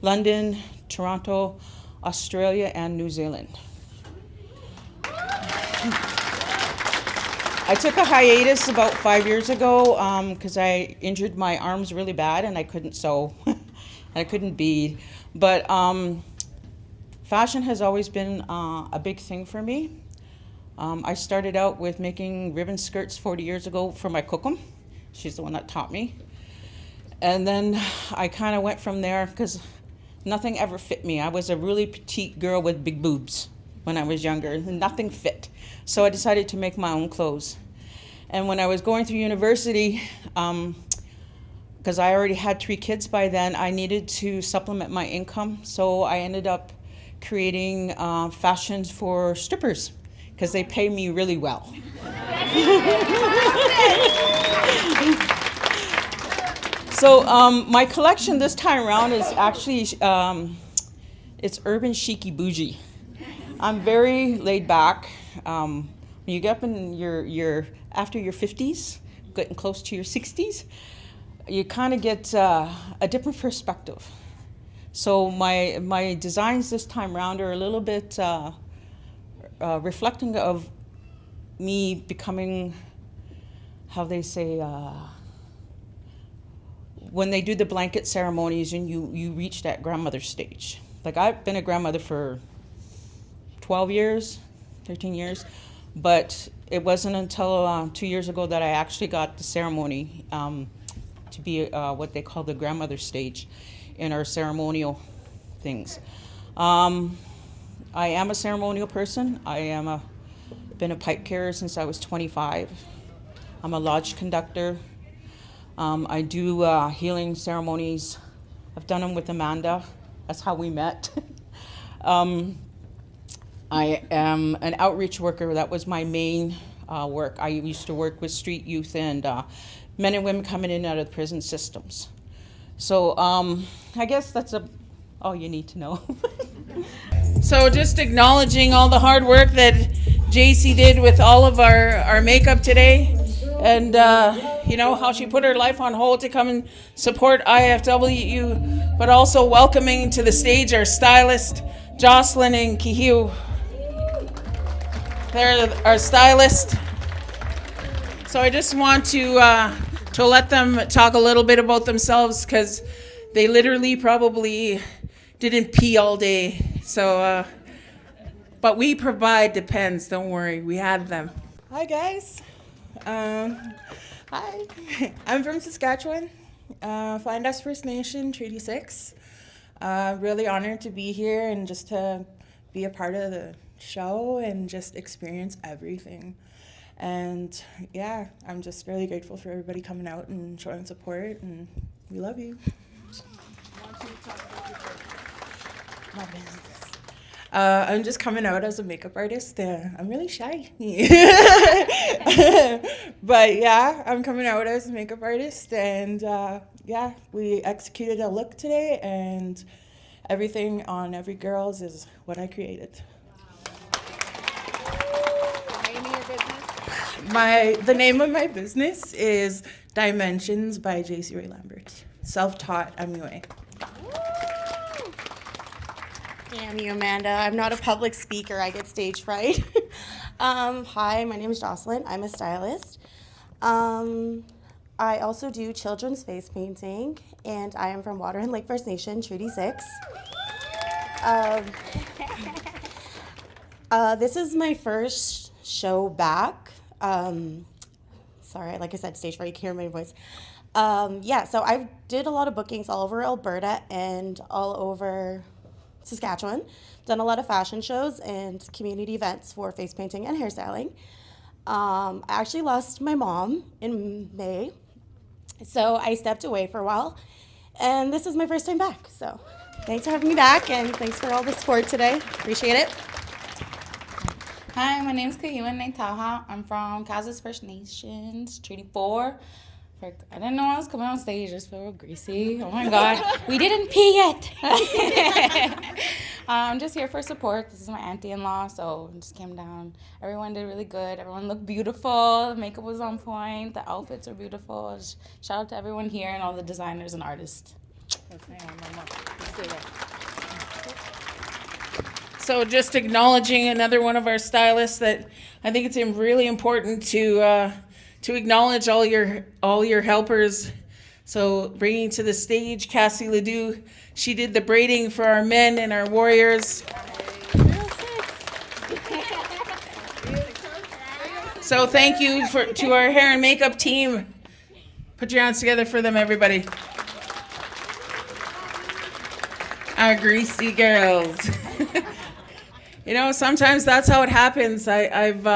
London, Toronto, Australia, and New Zealand. I took a hiatus about 5 years ago because I injured my arms really bad and I couldn't sew, and I couldn't bead. But fashion has always been a big thing for me. I started out with making ribbon skirts 40 years ago for my cookum. She's the one that taught me. And then I kind of went from there because nothing ever fit me. I was a really petite girl with big boobs when I was younger, and nothing fit. So I decided to make my own clothes. And when I was going through university, because I already had 3 kids by then, I needed to supplement my income. So I ended up creating fashions for strippers because they pay me really well. So my collection this time around is actually, it's urban chicy bougie. I'm very laid back. When you get up in your after your 50s, getting close to your 60s, you kind of get a different perspective. So my designs this time around are a little bit reflecting of me becoming, how they say, when they do the blanket ceremonies and you reach that grandmother stage. Like, I've been a grandmother for 12 years, 13 years, but it wasn't until 2 years ago that I actually got the ceremony to be what they call the grandmother stage in our ceremonial things. I am a ceremonial person. I am been a pipe carrier since I was 25. I'm a lodge conductor. I do healing ceremonies. I've done them with Amanda. That's how we met. I am an outreach worker. That was my main work. I used to work with street youth and men and women coming in and out of the prison systems. So I guess that's all you need to know. So just acknowledging all the hard work that JC did with all of our makeup today, and you know, how she put her life on hold to come and support IFW, but also welcoming to the stage our stylist, Jocelyn and Kihiu. They're our stylist. So I just want to let them talk a little bit about themselves, because they literally probably didn't pee all day. So, but we provide the pens, don't worry, we had them. Hi guys, Hi, I'm from Saskatchewan, Flinders First Nation, Treaty 6. Really honored to be here and just to be a part of the show and just experience everything. And yeah, I'm just really grateful for everybody coming out and showing support, and we love you. My business. I'm just coming out as a makeup artist. I'm really shy. But yeah, I'm coming out as a makeup artist, and yeah, we executed a look today, and everything on every girl's is what I created. The name of my business is Dimensions by J.C. Ray Lambert. Self-taught MUA. Damn you, Amanda. I'm not a public speaker. I get stage fright. Hi, my name is Jocelyn. I'm a stylist. I also do children's face painting, and I am from Water and Lake First Nation, Treaty 6. This is my first show back. Sorry, like I said, stage fright, you can hear my voice. Yeah, so I did a lot of bookings all over Alberta and all over Saskatchewan. Done a lot of fashion shows and community events for face painting and hairstyling. I actually lost my mom in May, so I stepped away for a while, and this is my first time back. So thanks for having me back, and thanks for all the support today. Appreciate it. Hi, my name's Kahiwa Naitaha. I'm from Kazas First Nations, Treaty 4. I didn't know I was coming on stage. I just feel greasy. Oh my God. We didn't pee yet. I'm just here for support. This is my auntie-in-law, so I just came down. Everyone did really good. Everyone looked beautiful. The makeup was on point. The outfits are beautiful. Shout out to everyone here and all the designers and artists. So just acknowledging another one of our stylists, that I think it's really important to acknowledge all your helpers. So bringing to the stage Cassie Ledoux, she did the braiding for our men and our warriors. So thank you to our hair and makeup team. Put your hands together for them, everybody. Our greasy girls. You know, sometimes that's how it happens. I've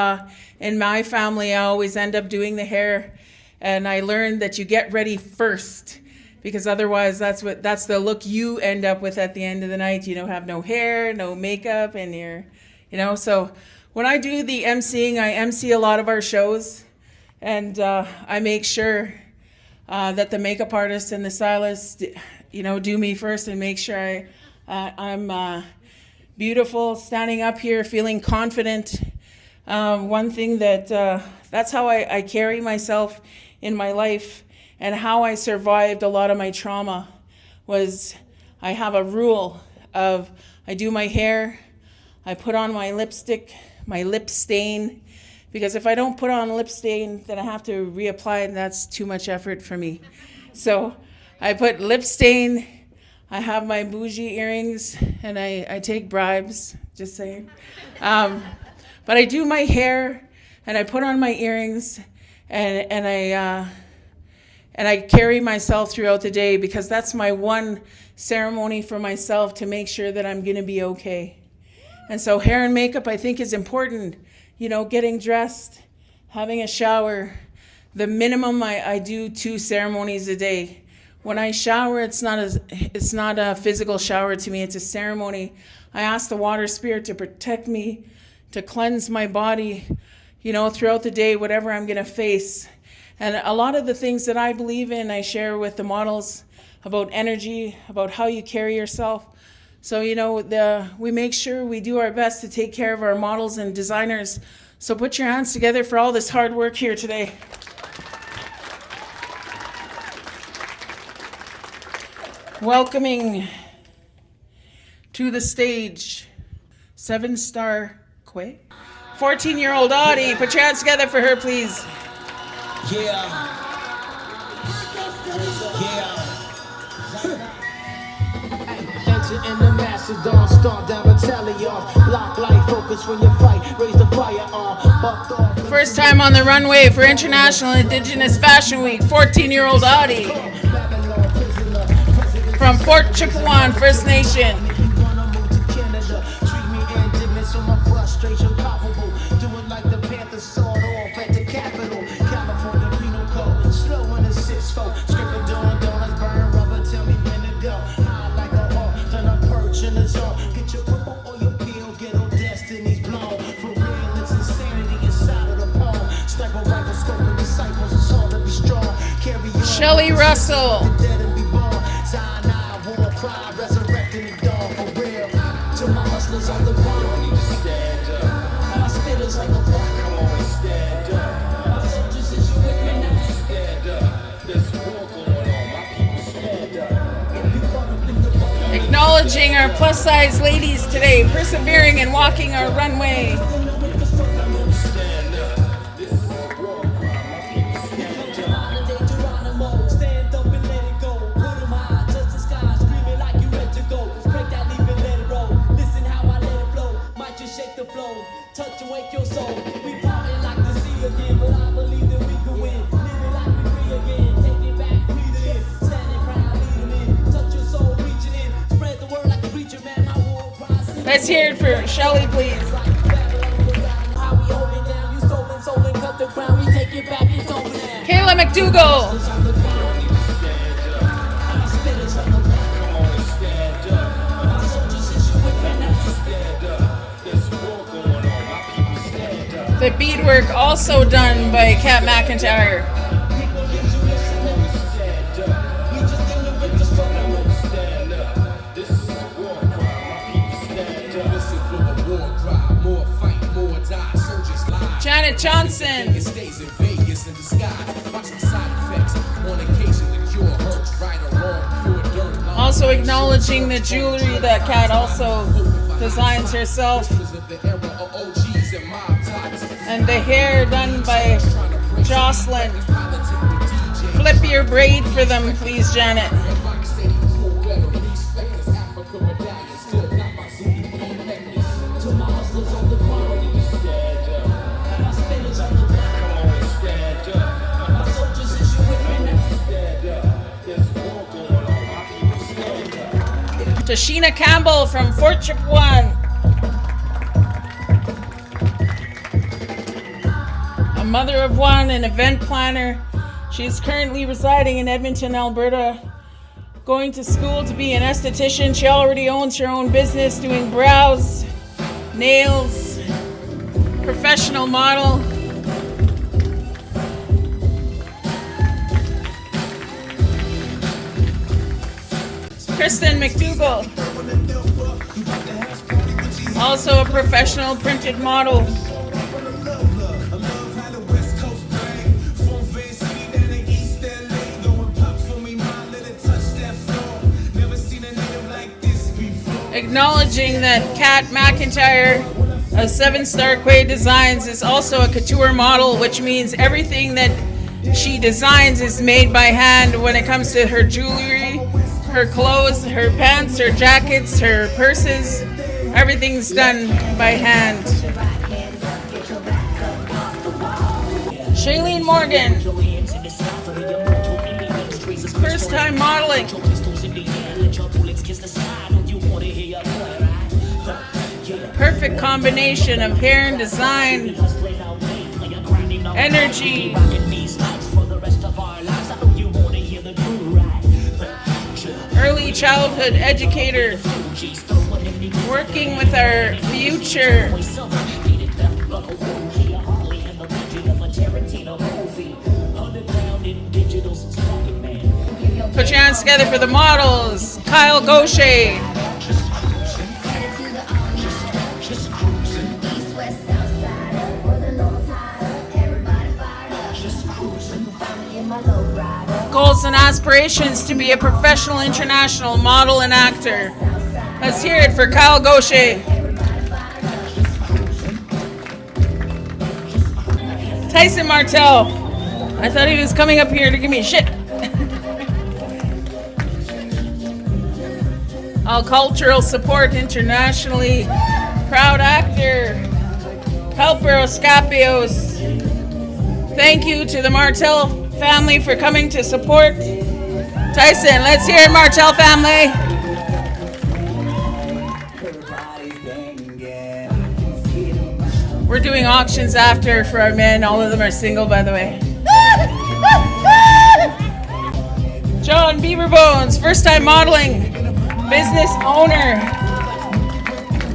in my family, I always end up doing the hair, and I learned that you get ready first, because otherwise that's the look you end up with at the end of the night. You don't have no hair, no makeup, and so when I do the emceeing, I MC a lot of our shows, and I make sure that the makeup artist and the stylist, do me first and make sure I'm beautiful, standing up here, feeling confident. One thing that's how I carry myself in my life, and how I survived a lot of my trauma was I have a rule of I do my hair, I put on my lipstick, my lip stain, because if I don't put on lip stain, then I have to reapply, and that's too much effort for me. So I put lip stain, I have my bougie earrings, and I take bribes, just saying. But I do my hair, and I put on my earrings, and I carry myself throughout the day, because that's my one ceremony for myself to make sure that I'm going to be okay. And so hair and makeup, I think, is important. Getting dressed, having a shower. The minimum, I do 2 ceremonies a day. When I shower, it's not a physical shower to me. It's a ceremony. I ask the water spirit to protect me, to cleanse my body, throughout the day, whatever I'm going to face. And a lot of the things that I believe in, I share with the models about energy, about how you carry yourself. So, we make sure we do our best to take care of our models and designers. So put your hands together for all this hard work here today. Welcoming to the stage, 7-star Quay, 14-year-old Audie. Put your hands together for her, please. Yeah. Enter in the Macedon, start down battalion. Block light, focus when you fight, raise the fire on. First time on the runway for International Indigenous Fashion Week, 14-year-old Audie from Fort Chipewyan First Nation. Shelly Russell. Acknowledging our plus size ladies today, persevering and walking our runway. Let's hear it for Shelly, please. Kayla McDougall. The beadwork also done by Kat McIntyre. Janet Johnson. Also acknowledging the jewelry that Kat also designs herself. And the hair done by Jocelyn. Flip your braid for them, please, Janet. Tashina Campbell from Fort Chipewyan. A mother of one, an event planner. She is currently residing in Edmonton, Alberta, going to school to be an esthetician. She already owns her own business doing brows, nails, professional model. Kristen McDougall, also a professional printed model. Acknowledging that Kat McIntyre of 7 Star Quay Designs is also a couture model, which means everything that she designs is made by hand when it comes to her jewelry, her clothes, her pants, her jackets, her purses. Everything's done by hand. Shaylon Morgan, first time modeling. Perfect combination of hair and design, energy. Early childhood educator, working with our future. Put your hands together for the models. Kyle Gaucher. Goals and aspirations to be a professional international model and actor. Let's hear it for Kyle Gaucher. Tyson Martell. I thought he was coming up here to give me shit. All cultural support internationally. Proud actor. Helper Oscapios. Thank you to the Martel family for coming to support Tyson. Let's hear it, Martel family. We're doing auctions after for our men. All of them are single, by the way. John Beaverbones, first time modeling, business owner,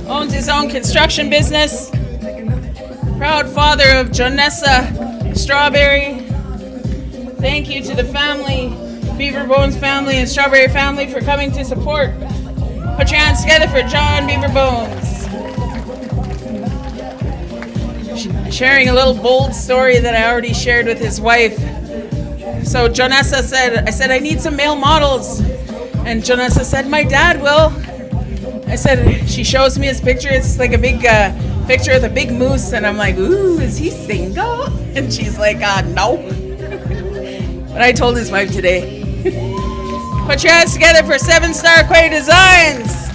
owns his own construction business. Proud father of Jonessa Strawberry. Thank you to the family, Beaverbones family and Strawberry family, for coming to support. Put your hands together for John Beaverbones. Sharing a little bold story that I already shared with his wife. So Jonessa said, I need some male models. And Jonessa said, my dad will. I said, she shows me his picture. It's like a big picture with a big moose. And I'm like, ooh, is he single? And she's like, no. But I told his wife today. Put your hands together for 7-Star Quay Designs.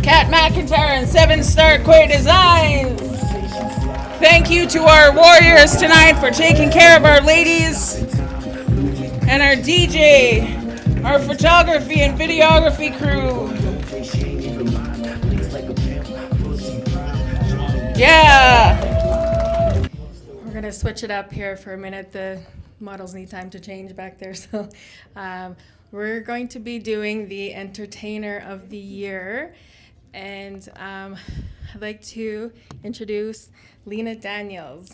Kat McIntyre and 7-Star Quay Designs. Thank you to our warriors tonight for taking care of our ladies and our DJ, our photography and videography crew. Yeah. We're gonna switch it up here for a minute. The models need time to change back there, so we're going to be doing the Entertainer of the Year. And I'd like to introduce Lena Daniels.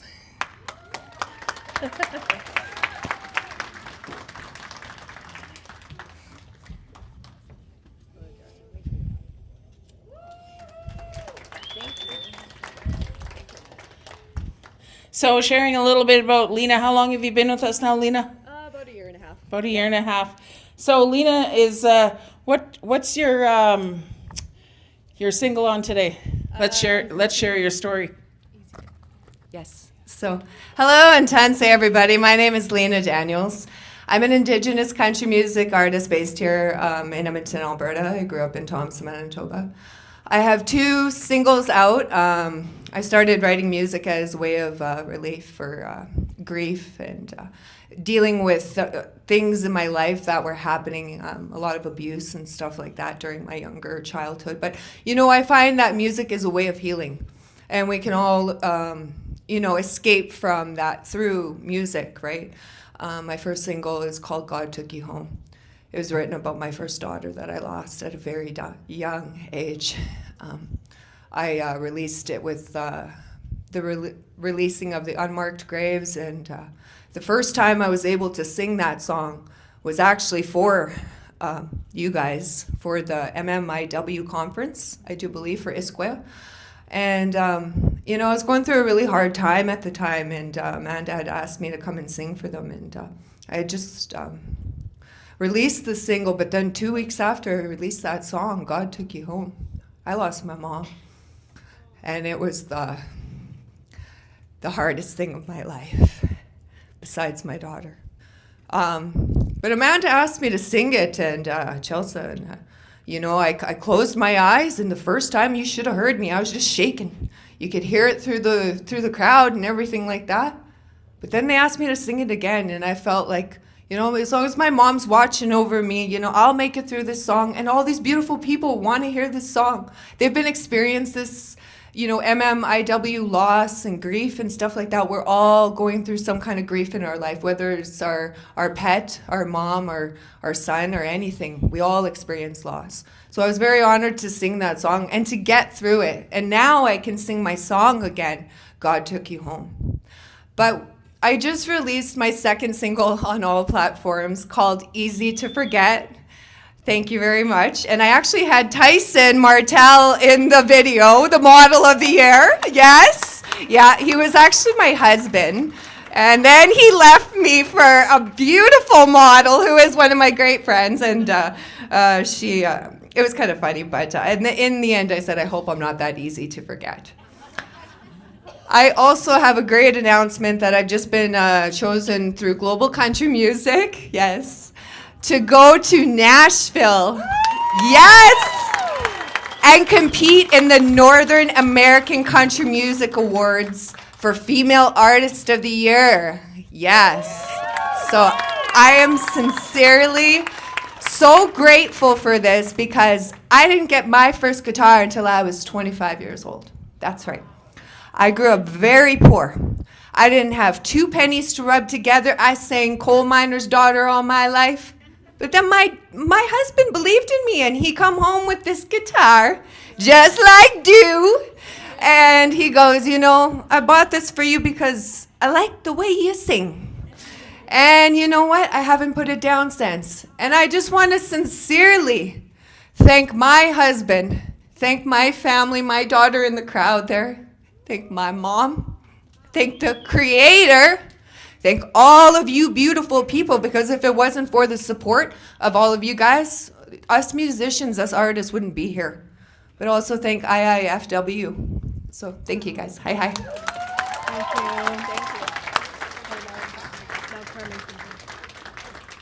So sharing a little bit about Lena. How long have you been with us now, Lena? About a year and a half. About a year and a half. So Lena is, what's your single on today? Let's share your story. Yes. So, hello and Tansi, everybody. My name is Lena Daniels. I'm an Indigenous country music artist based here in Edmonton, Alberta. I grew up in Thompson, Manitoba. I have 2 singles out. I started writing music as a way of relief for grief and dealing with things in my life that were happening, a lot of abuse and stuff like that during my younger childhood. But, I find that music is a way of healing. And we can all, escape from that through music, right? My first single is called God Took You Home. It was written about my first daughter that I lost at a very young age. I released it with the releasing of the Unmarked Graves, and the first time I was able to sing that song was actually for you guys, for the MMIW conference, I do believe, for Isquia. And, I was going through a really hard time at the time, and Amanda had asked me to come and sing for them, and I had just released the single, but then 2 weeks after I released that song, God Took You Home, I lost my mom. And it was the hardest thing of my life, besides my daughter. But Amanda asked me to sing it, and Chelsea, and I closed my eyes, and the first time you should have heard me, I was just shaking. You could hear it through the crowd and everything like that. But then they asked me to sing it again, and I felt like, as long as my mom's watching over me, I'll make it through this song, and all these beautiful people want to hear this song. They've been experiencing this, MMIW loss and grief and stuff like that. We're all going through some kind of grief in our life, whether it's our pet, our mom, or our son, or anything. We all experience loss. So I was very honored to sing that song and to get through it. And now I can sing my song again, God Took You Home. But I just released my second single on all platforms called Easy to Forget. Thank you very much. And I actually had Tyson Martel in the video, the model of the year. Yes. Yeah, he was actually my husband. And then he left me for a beautiful model who is one of my great friends. And she it was kind of funny, but in the end, I said, I hope I'm not that easy to forget. I also have a great announcement that I've just been chosen through Global Country Music, yes, to go to Nashville, yes, and compete in the Northern American Country Music Awards for Female Artist of the Year, yes. So I am sincerely so grateful for this because I didn't get my first guitar until I was 25 years old. That's right. I grew up very poor. I didn't have 2 pennies to rub together. I sang coal miner's daughter all my life. But then my husband believed in me, and he come home with this guitar, just like Dew. And he goes, you know, I bought this for you because I like the way you sing. And you know what? I haven't put it down since. And I just want to sincerely thank my husband, thank my family, my daughter in the crowd there, thank my mom, thank the Creator, thank all of you beautiful people, because if it wasn't for the support of all of you guys, us musicians, us artists wouldn't be here. But also thank IIFW. So thank you guys. Hi, hi. Thank you.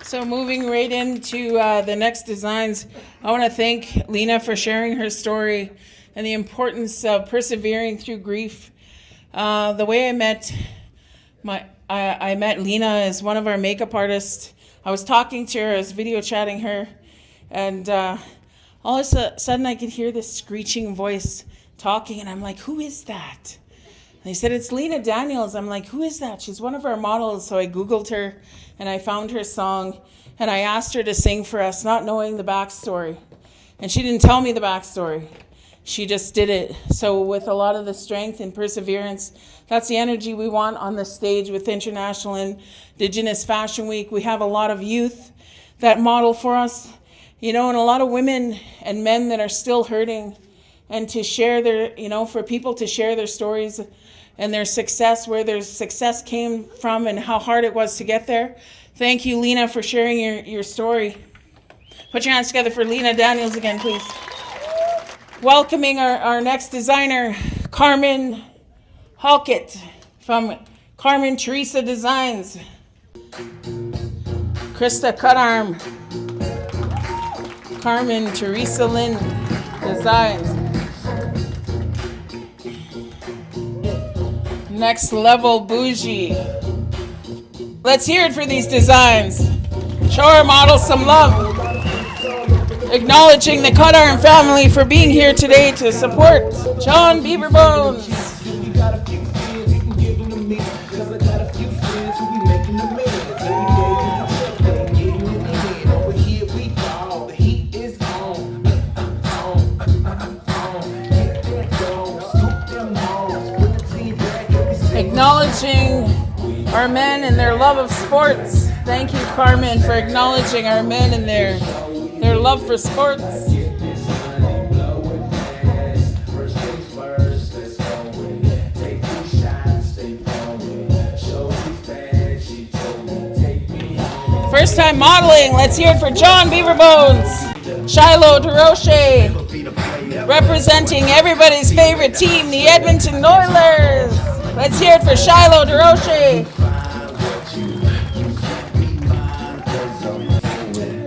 So moving right into the next designs, I want to thank Lena for sharing her story and the importance of persevering through grief. The way I met Lena as one of our makeup artists. I was talking to her, I was video chatting her, and all of a sudden I could hear this screeching voice talking, and I'm like, who is that? And they said, it's Lena Daniels. I'm like, who is that? She's one of our models. So I Googled her, and I found her song, and I asked her to sing for us, not knowing the backstory. And she didn't tell me the backstory. She just did it. So with a lot of the strength and perseverance, that's the energy we want on the stage with International Indigenous Fashion Week. We have a lot of youth that model for us, you know, and a lot of women and men that are still hurting, and to share their, you know, for people to share their stories and their success, where their success came from and how hard it was to get there. Thank you, Lena, for sharing your story. Put your hands together for Lena Daniels again, please. Welcoming our next designer, Carmen Halkett from Carmen Teresa Designs. Krista Cutarm, Carmen Teresa Lynn Designs. Next Level Bougie. Let's hear it for these designs. Show our models some love. Acknowledging the Cutarm family for being here today to support John Beaverbones. Acknowledging our men and their love of sports. Thank you, Carmen, for acknowledging our men and their love for sports. First time modeling, let's hear it for John Beaverbones. Shiloh DeRoche, representing everybody's favorite team, the Edmonton Oilers. Let's hear it for Shiloh DeRoche.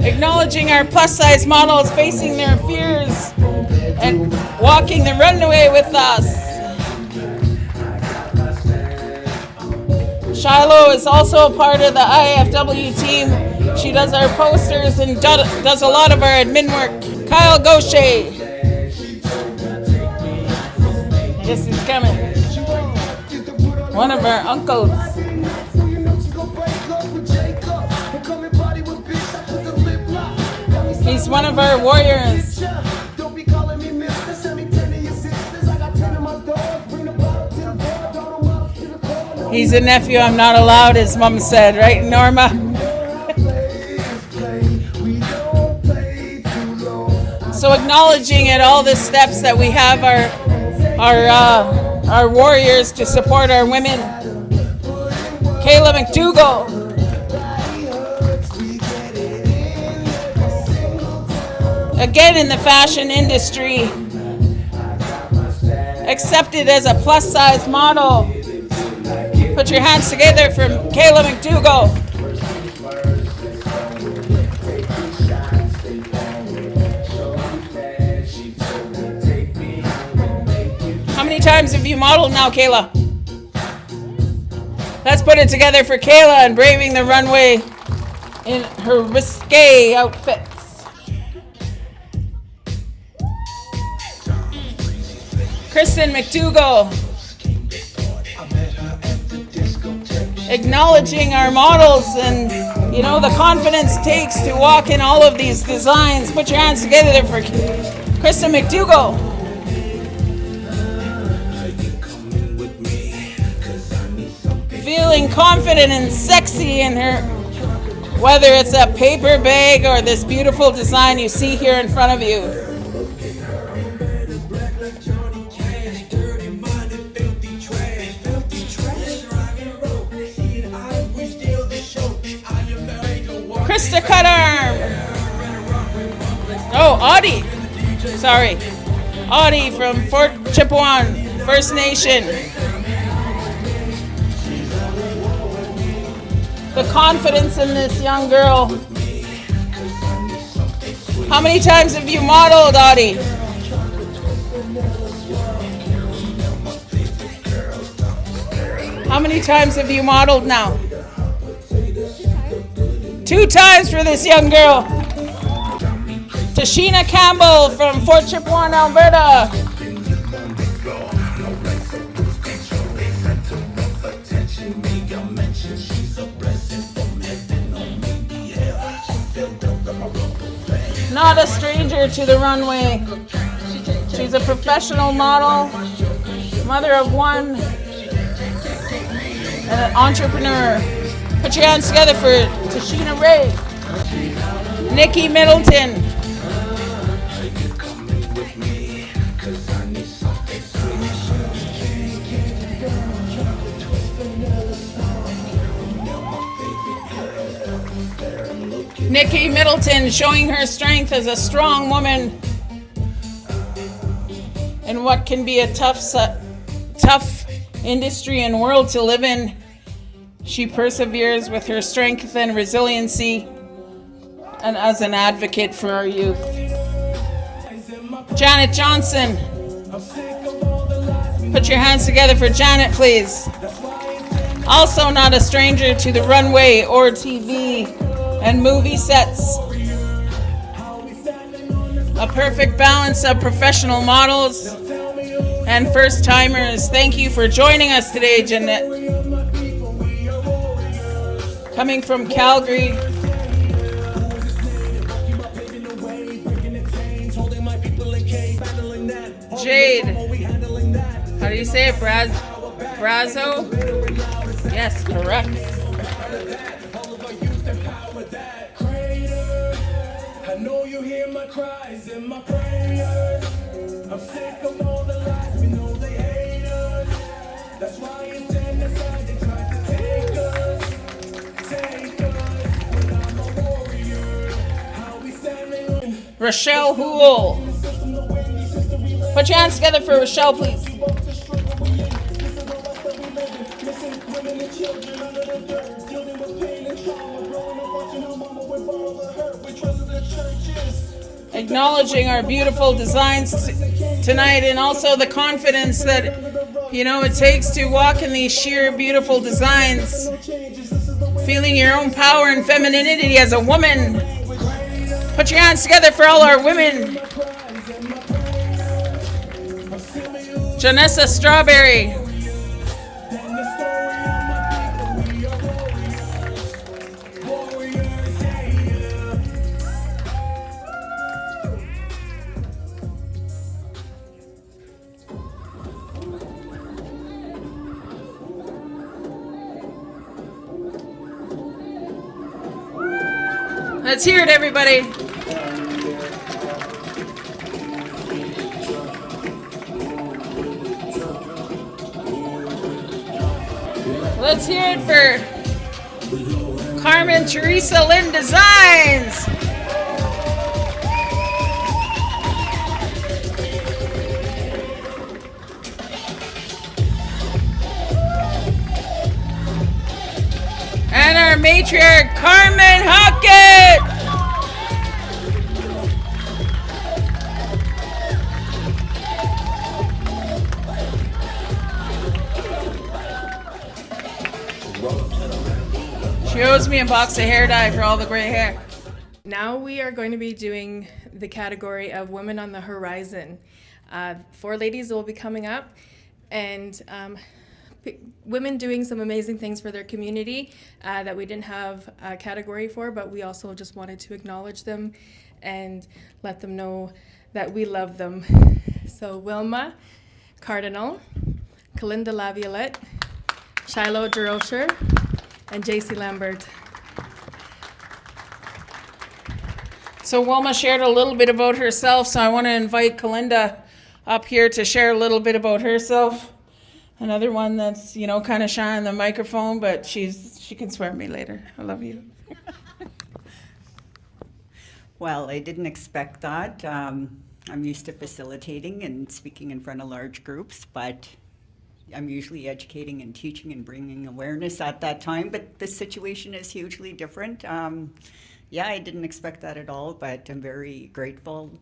Acknowledging our plus-size models facing their fears and walking the runway with us. Shiloh is also a part of the IFW team. She does our posters and does a lot of our admin work. Kyle Gaucher. This is coming. One of our uncles. He's one of our warriors. He's a nephew, I'm not allowed, his mom said, right, Norma? So acknowledging at all the steps that we have our warriors to support our women. Kayla McDougall. again in the fashion industry, accepted as a plus-size model. Put your hands together for Kayla McDougall. How many times have you modeled now, Kayla? Let's put it together for Kayla and braving the runway in her risque outfits. Kristen McDougall. Acknowledging our models and, you know, the confidence it takes to walk in all of these designs. Put your hands together for Kristen McDougall. Feeling confident and sexy in her, whether it's a paper bag or this beautiful design you see here in front of you. Krista Cutarm. Oh, Audie. Sorry. Audie from Fort Chipewyan First Nation. The confidence in this young girl. How many times have you modeled, Audie? How many times have you modeled now? 2 times for this young girl. Tashina Campbell from Fort Chipewyan, Alberta. Not a stranger to the runway. She's a professional model, mother of 1, and an entrepreneur. Put your hands together for Tashina Ray. Nikki Middleton. Nikki Middleton showing her strength as a strong woman in what can be a tough industry and world to live in. She perseveres with her strength and resiliency and as an advocate for our youth. Janet Johnson. Put your hands together for Janet, please. Also not a stranger to the runway or TV and movie sets. A perfect balance of professional models and first-timers. Thank you for joining us today, Jeanette. Coming from Calgary. Jade. How do you say it? Brazo? Yes, correct. I know you hear my cries and my prayers. I'm sick of all the lies, we know they hate us. That's why it's genocide, they try to take us. But I'm a warrior, how we standing. Rochelle Houle. Put your hands together for Rochelle, please. Acknowledging our beautiful designs tonight and also the confidence that, you know, it takes to walk in these sheer beautiful designs. Feeling your own power and femininity as a woman. Put your hands together for all our women. Janessa Strawberry. Let's hear it, everybody. Let's hear it for Carmen Teresa Lynn Designs. matriarch, Carmen Hockett. She owes me a box of hair dye for all the gray hair. Now we are going to be doing the category of Women on the Horizon. 4 ladies will be coming up, and women doing some amazing things for their community that we didn't have a category for, but we also just wanted to acknowledge them and let them know that we love them. So Wilma Cardinal, Kalinda Laviolette, Shiloh Derosher, and JC Lambert. So Wilma shared a little bit about herself, so I want to invite Kalinda up here to share a little bit about herself. Another one that's, you know, kind of shy on the microphone, but she can swear at me later. I love you. Well, I didn't expect that. I'm used to facilitating and speaking in front of large groups, but I'm usually educating and teaching and bringing awareness at that time, but this situation is hugely different. Yeah, I didn't expect that at all, but I'm very grateful.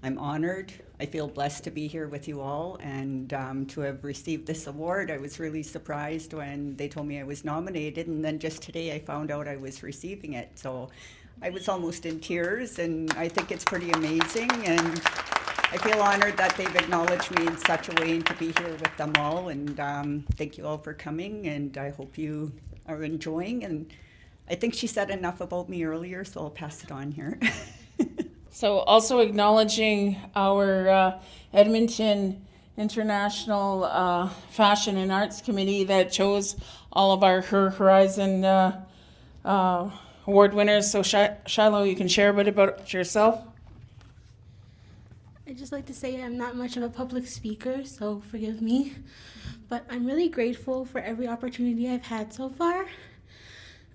I'm honored. I feel blessed to be here with you all, and to have received this award. I was really surprised when they told me I was nominated, and then just today I found out I was receiving it. So I was almost in tears, and I think it's pretty amazing, and I feel honored that they've acknowledged me in such a way, and to be here with them all. And thank you all for coming, and I hope you are enjoying. And I think she said enough about me earlier, so I'll pass it on here. So also acknowledging our Edmonton International Fashion and Arts Committee that chose all of our Her Horizon award winners. So Shiloh, you can share a bit about yourself. I'd just like to say I'm not much of a public speaker, so forgive me. But I'm really grateful for every opportunity I've had so far.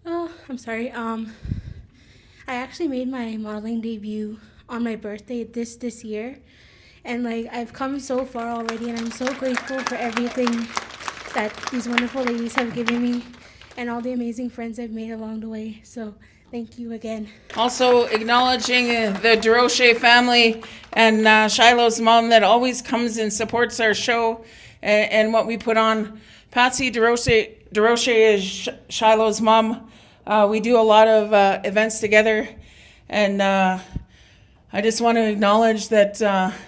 Oh, I'm sorry. I actually made my modeling debut on my birthday this year. And like I've come so far already, and I'm so grateful for everything that these wonderful ladies have given me and all the amazing friends I've made along the way. So thank you again. Also acknowledging the Derosher family and Shiloh's mom that always comes and supports our show and what we put on. Patsy Derosher is Shiloh's mom. We do a lot of events together, and I just want to acknowledge that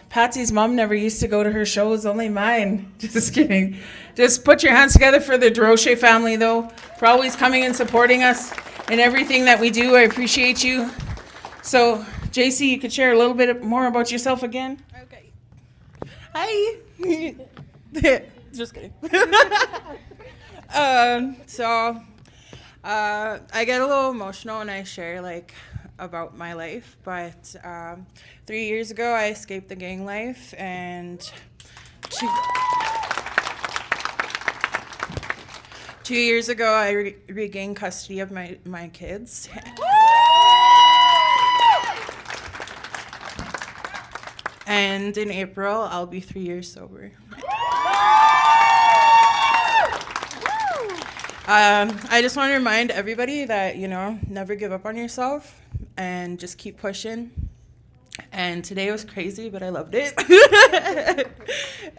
Patsy's mom never used to go to her shows, only mine. Just kidding. Just put your hands together for the Derosher family, though, for always coming and supporting us in everything that we do. I appreciate you. So, JC, you could share a little bit more about yourself again? Okay. Hi. Just kidding. I get a little emotional when I share like about my life, but 3 years ago I escaped the gang life, and 2 years ago I regained custody of my kids. And in April I'll be 3 years sober. I just want to remind everybody that, you know, never give up on yourself and just keep pushing. And today was crazy, but I loved it.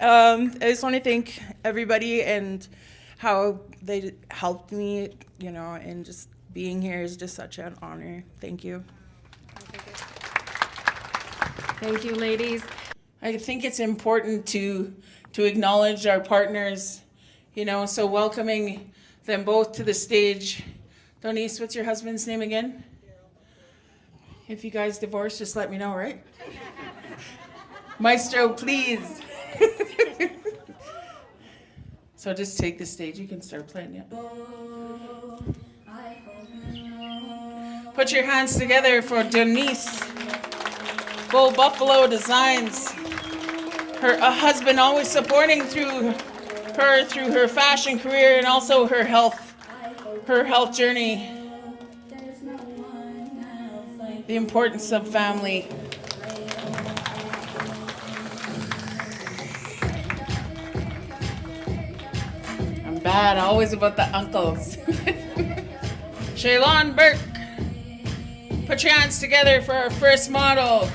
I just want to thank everybody and how they helped me, you know, and just being here is just such an honor. Thank you. Thank you, ladies. I think it's important to acknowledge our partners, you know, so welcoming them both to the stage. Denise, what's your husband's name again? If you guys divorce, just let me know, right? Maestro, please. So just take the stage. You can start playing, yeah. Put your hands together for Denise. Bull Buffalo Designs. Her husband always supporting through her fashion career and also her health journey. The importance of family. I'm bad, always about the uncles. Shaylon Bourque. Put your hands together for our first model.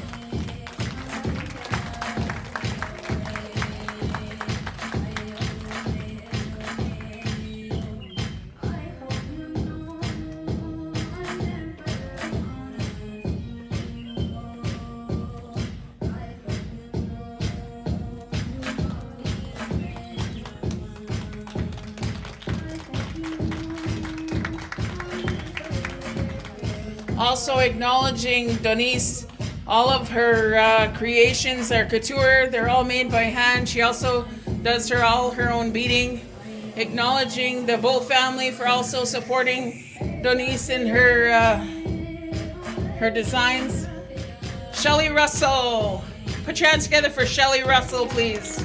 Also acknowledging Denise, all of her creations are couture. They're all made by hand. She also does all her own beading. Acknowledging the Bull family for also supporting Denise in her designs. Shelley Russell. Put your hands together for Shelley Russell, please.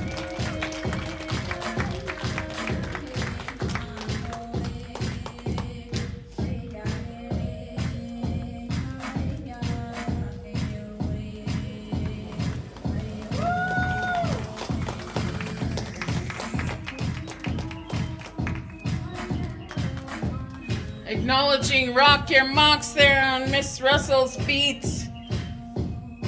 Acknowledging rock your mocks there on Miss Russell's feet.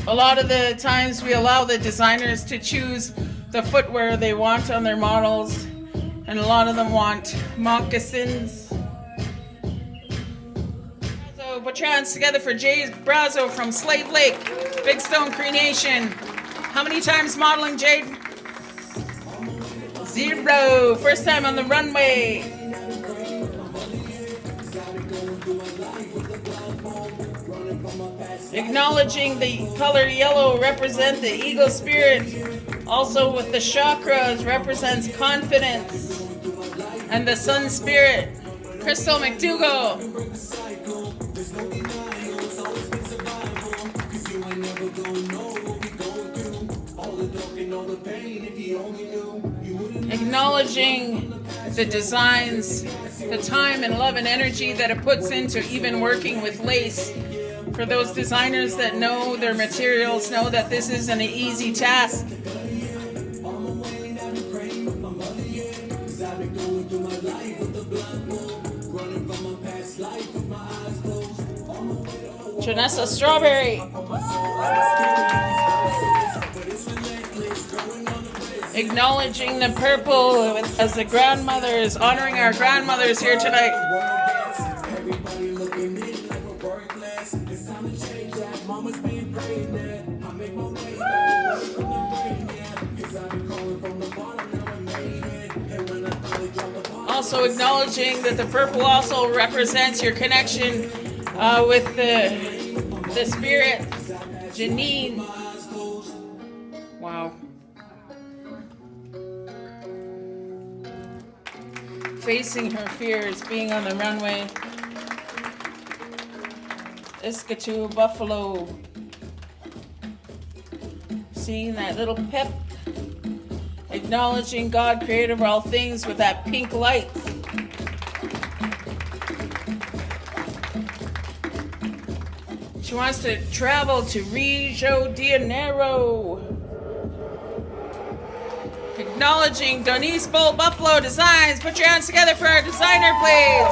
A lot of the times we allow the designers to choose the footwear they want on their models, and a lot of them want moccasins. So put your hands together for Jay Brazo from Slave Lake, Big Stone Cree Nation. How many times modeling, Jade? 0. First time on the runway. Acknowledging the color yellow represent the eagle spirit. Also with the chakras represents confidence. And the sun spirit, Crystal McDougall. Acknowledging the designs, the time and love and energy that it puts into even working with lace. For those designers that know their materials, know that this isn't an easy task. Janessa Strawberry. Acknowledging the purple as the grandmothers, honoring our grandmothers here tonight. Also acknowledging that the purple also represents your connection with the spirit, Janine. Wow. Facing her fears, being on the runway. Iskatu Buffalo. Seeing that little pep. Acknowledging God, creator of all things, with that pink light. She wants to travel to Rio de Janeiro. Acknowledging Denise Bull Buffalo Designs. Put your hands together for our designer, please.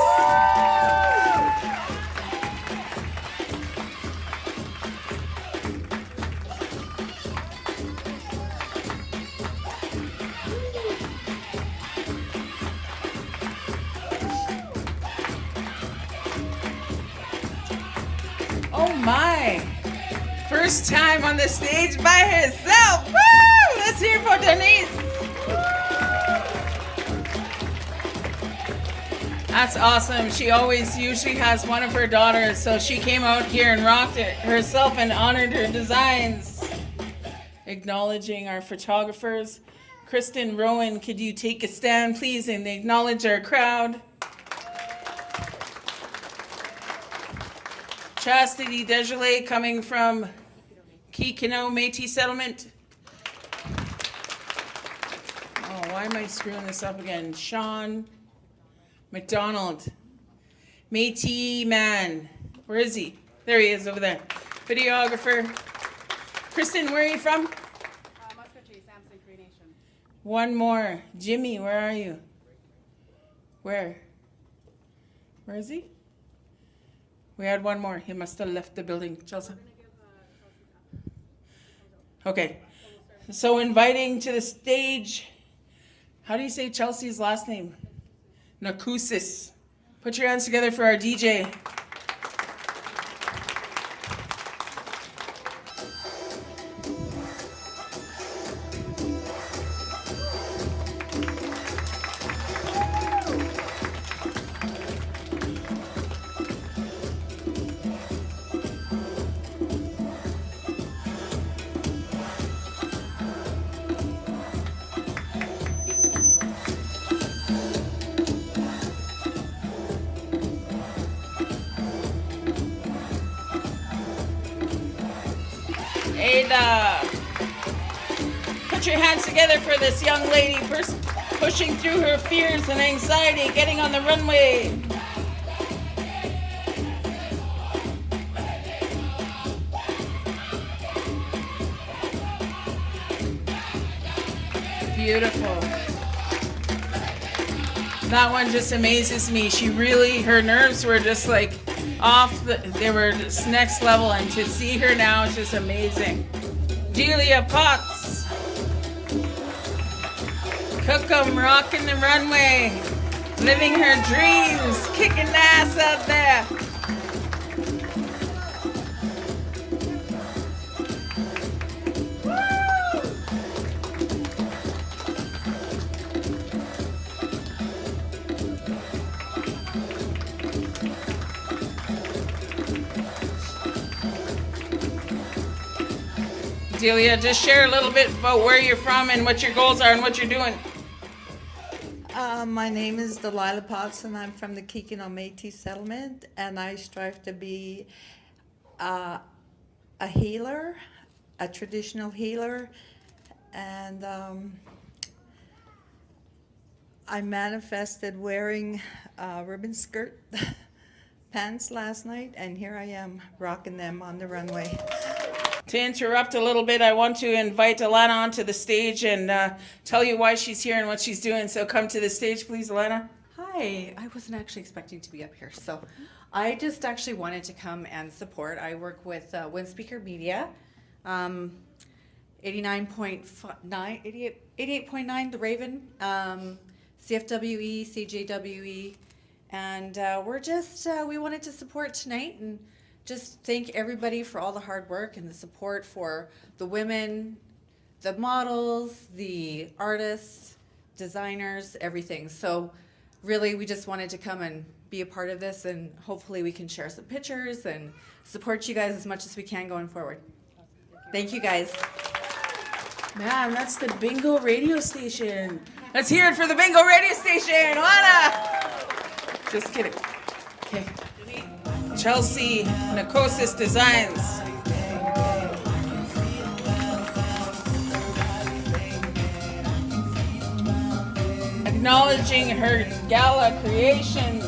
Oh my! First time on the stage by herself. Woo! Let's hear for Denise. That's awesome. She always usually has one of her daughters, so she came out here and rocked it herself and honored her designs. Acknowledging our photographers. Kristen Rowan, could you take a stand, please, and acknowledge our crowd? Chastity Desjardins coming from Kikino Métis Settlement. Oh, why am I screwing this up again? Sean McDonald. Métis Man. Where is he? There he is over there. Videographer. Kristen, where are you from? One more. Jimmy, where are you? Where? Where is he? We had one more. He must have left the building. Chelsea. Okay. So inviting to the stage, how do you say Chelsea's last name? Nakusis. Put your hands together for our DJ. Ada. Put your hands together for this young lady pushing through her fears and anxiety, getting on the runway. Beautiful. That one just amazes me. Her nerves were just like they were just next level, and to see her now is just amazing. Delia Potts. Cook 'em, rocking the runway. Living her dreams, kicking ass out there. Delia, just share a little bit about where you're from and what your goals are and what you're doing. My name is Delilah Potts, and I'm from the Kikino Métis settlement, and I strive to be a healer, a traditional healer, and I manifested wearing ribbon skirt pants last night, and here I am rocking them on the runway. To interrupt a little bit, I want to invite Alana onto the stage and tell you why she's here and what she's doing. So come to the stage, please, Alana. Hi, I wasn't actually expecting to be up here, so I just actually wanted to come and support. I work with Windspeaker Media, 88.9 The Raven, CFWE, CJWE, and we wanted to support tonight and just thank everybody for all the hard work and the support for the women, the models, the artists, designers, everything. So really, we just wanted to come and be a part of this, and hopefully we can share some pictures and support you guys as much as we can going forward. Thank you, guys. Man, that's the Bingo radio station. Let's hear it for the Bingo radio station. Alana! Just kidding. Okay. Chelsea Nakosis Designs. Acknowledging her gala creations.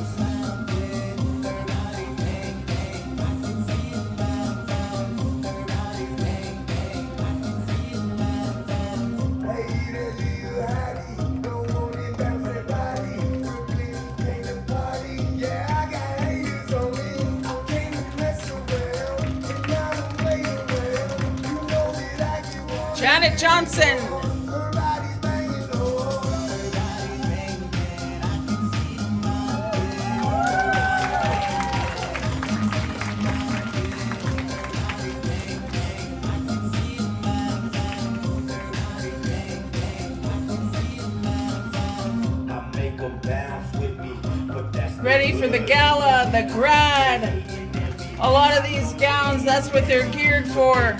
Janet Johnson. Ready for the gala, the grad. A lot of these gowns, that's what they're geared for.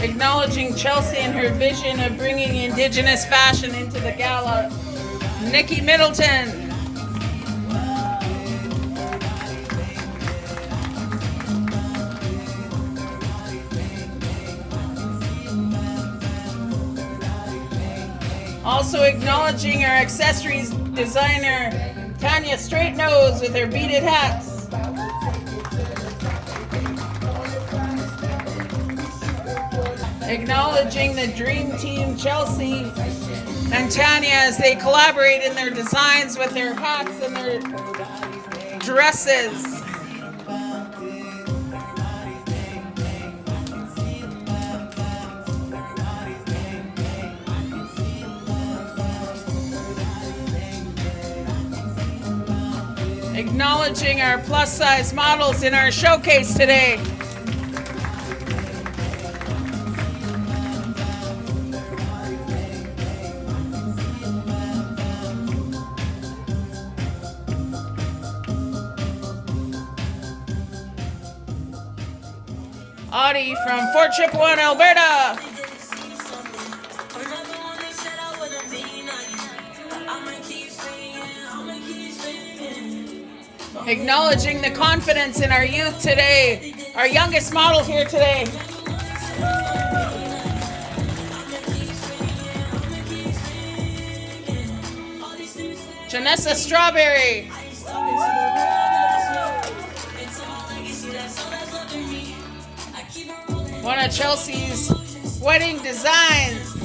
Acknowledging Chelsea and her vision of bringing Indigenous fashion into the gala, Nikki Middleton. Also acknowledging our accessories designer, Tanya Straight Nose, with her beaded hats. Acknowledging the Dream Team, Chelsea and Tanya, as they collaborate in their designs with their hats and their dresses. Acknowledging our plus size models in our showcase today. Audie from Fort Chippewa, Alberta. Acknowledging the confidence in our youth today, our youngest model here today. Janessa Strawberry. One of Chelsea's wedding designs.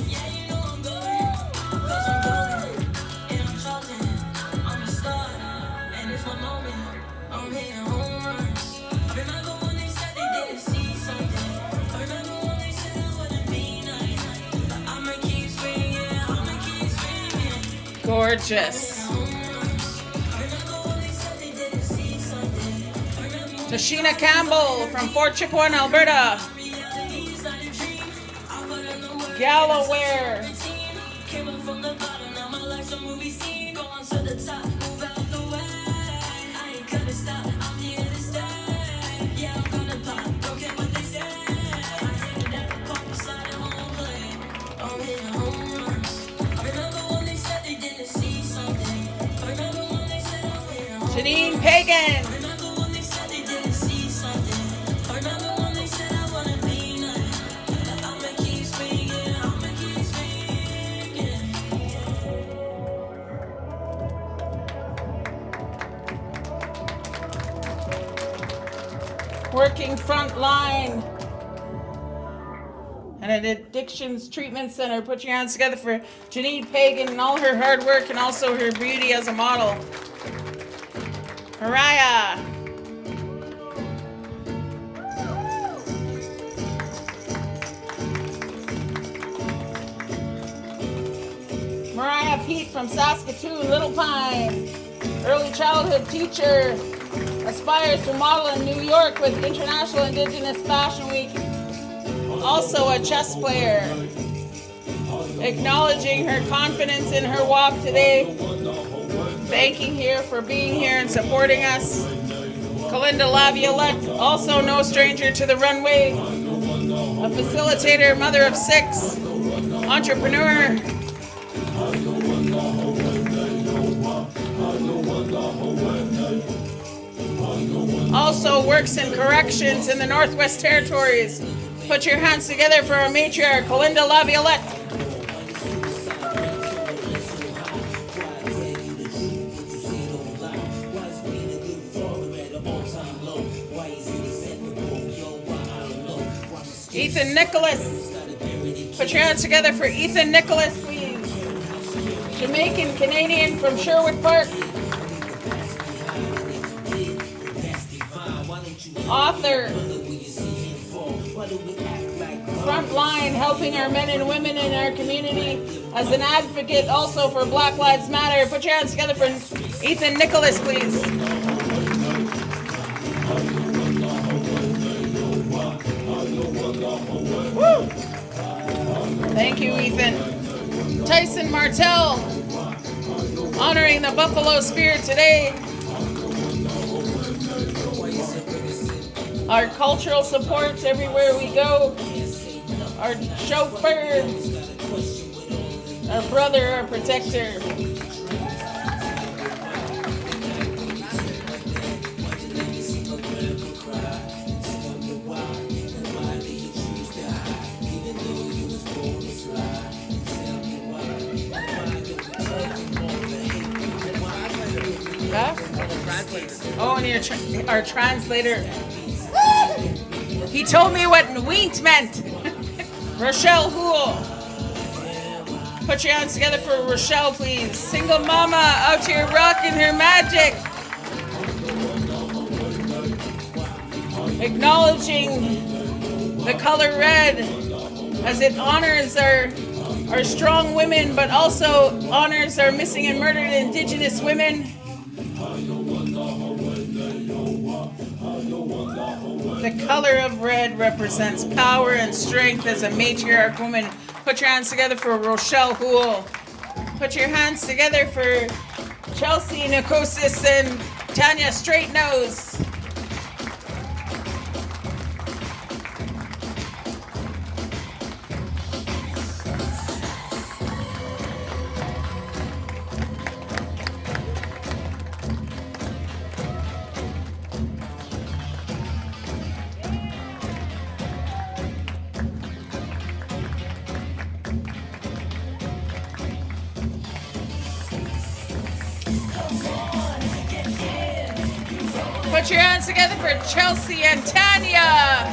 Gorgeous. Tashina Campbell from Fort Chippewa, Alberta. Gala wear. Janine Pagan. Working front line and an addictions treatment center. Put your hands together for Janine Pagan and all her hard work and also her beauty as a model. Mariah. Mariah Pete from Saskatoon, Little Pine. Early childhood teacher. Aspires to model in New York with International Indigenous Fashion Week. Also a chess player. Acknowledging her confidence in her walk today. Thanking her for being here and supporting us. Kalinda Laviolette, also no stranger to the runway. A facilitator, mother of 6, entrepreneur. Also works in corrections in the Northwest Territories. Put your hands together for our matriarch, Kalinda Laviolette. Ethan Nicholas. Put your hands together for Ethan Nicholas, please. Jamaican Canadian from Sherwood Park. Author. Frontline, helping our men and women in our community. As an advocate also for Black Lives Matter. Put your hands together for Ethan Nicholas, please. Woo! Thank you, Ethan. Tyson Martell, honoring the Buffalo Spirit today. Our cultural supports everywhere we go. Our chauffeur, our brother, our protector. Oh, and our translator. He told me what winked meant. Rochelle Houle. Put your hands together for Rochelle, please. Single mama out here rocking her magic. Acknowledging the color red as it honors our strong women, but also honors our missing and murdered Indigenous women. The color of red represents power and strength as a matriarch woman. Put your hands together for Rochelle Houle. Put your hands together for Chelsea Nicosis and Tanya Straight Nose. Put your hands together for Chelsea and Tanya,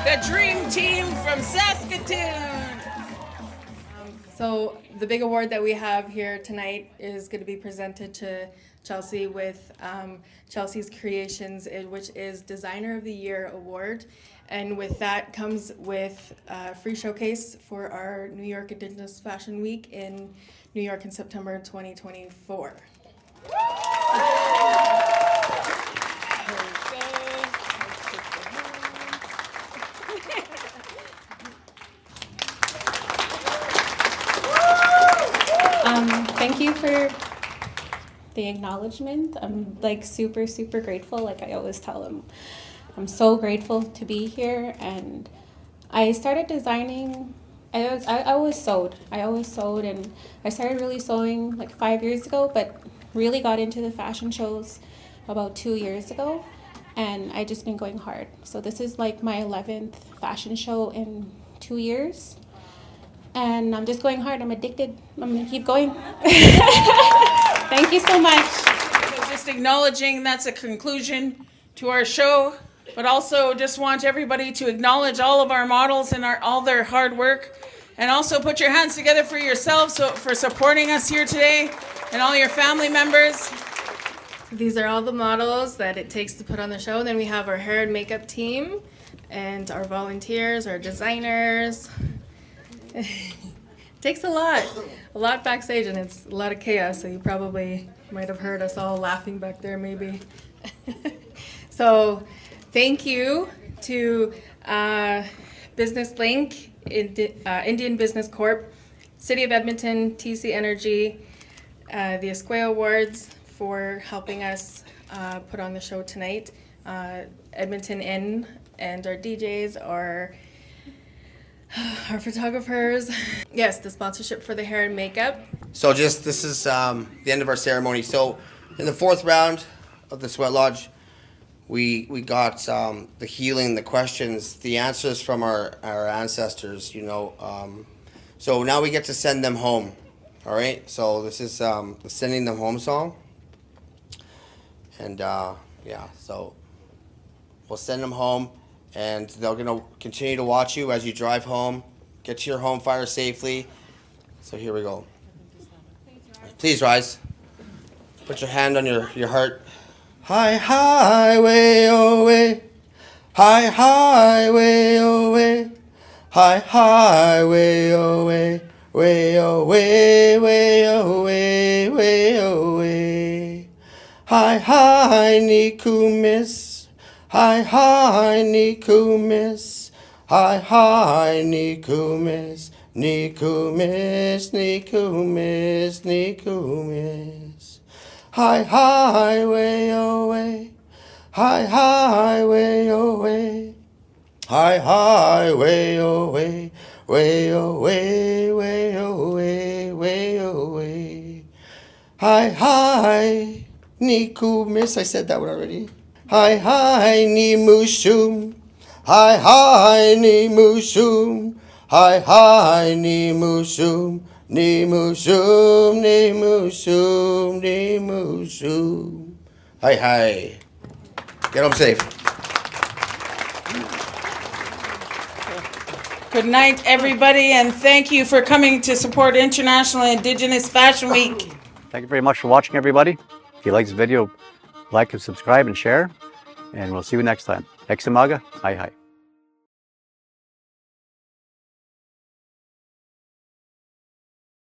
the dream team from Saskatoon. So the big award that we have here tonight is going to be presented to Chelsea with Chelsea's Creations, which is Designer of the Year Award. And with that comes with a free showcase for our New York Indigenous Fashion Week in New York in September 2024. Thank you for the acknowledgement. I'm like super grateful. Like I always tell them, I'm so grateful to be here. And I started designing. I always sewed. And I started really sewing like 5 years ago, but really got into the fashion shows about 2 years ago. And I just been going hard. So this is like my 11th fashion show in 2 years. And I'm just going hard. I'm addicted. I'm going to keep going. Thank you so much. So just acknowledging that's a conclusion to our show, but also just want everybody to acknowledge all of our models and all their hard work. And also put your hands together for yourselves for supporting us here today and all your family members. These are all the models that it takes to put on the show. Then we have our hair and makeup team and our volunteers, our designers. It takes a lot backstage, and it's a lot of chaos, so you probably might have heard us all laughing back there maybe. So thank you to Business Link, Indian Business Corp, City of Edmonton, TC Energy, the Esqueo Awards for helping us put on the show tonight, Edmonton Inn, and our DJs, our photographers. Yes, the sponsorship for the hair and makeup. So this is the end of our ceremony. So in the fourth round of the Sweat Lodge, we got the healing, the questions, the answers from our ancestors, so now we get to send them home. All right, so this is the Sending Them Home song. And so we'll send them home. And they're going to continue to watch you as you drive home. Get to your home fire safely. So here we go. Please rise. Put your hand on your heart. Hi, highway, away. Hi, highway, away. Hi, highway, away. Way away, way away, way away. Hi, Nikumis. Hi, Nikumis. Hi, Nikumis. Nikumis, Nikumis, Nikumis. Hi, way away. Hi, way away. Hi, way away. Way away, way away, way away. Hi, Nikumis. I said that one already. Hi, ni mushum. Hi, ni mushum. Hi, ni mushum. Ni mushum, ni mushum, ni mushum. Hi. Get home safe. Good night, everybody, and thank you for coming to support International Indigenous Fashion Week. Thank you very much for watching, everybody. If you like this video, like and subscribe and share, and we'll see you next time. Examaga, hi hi.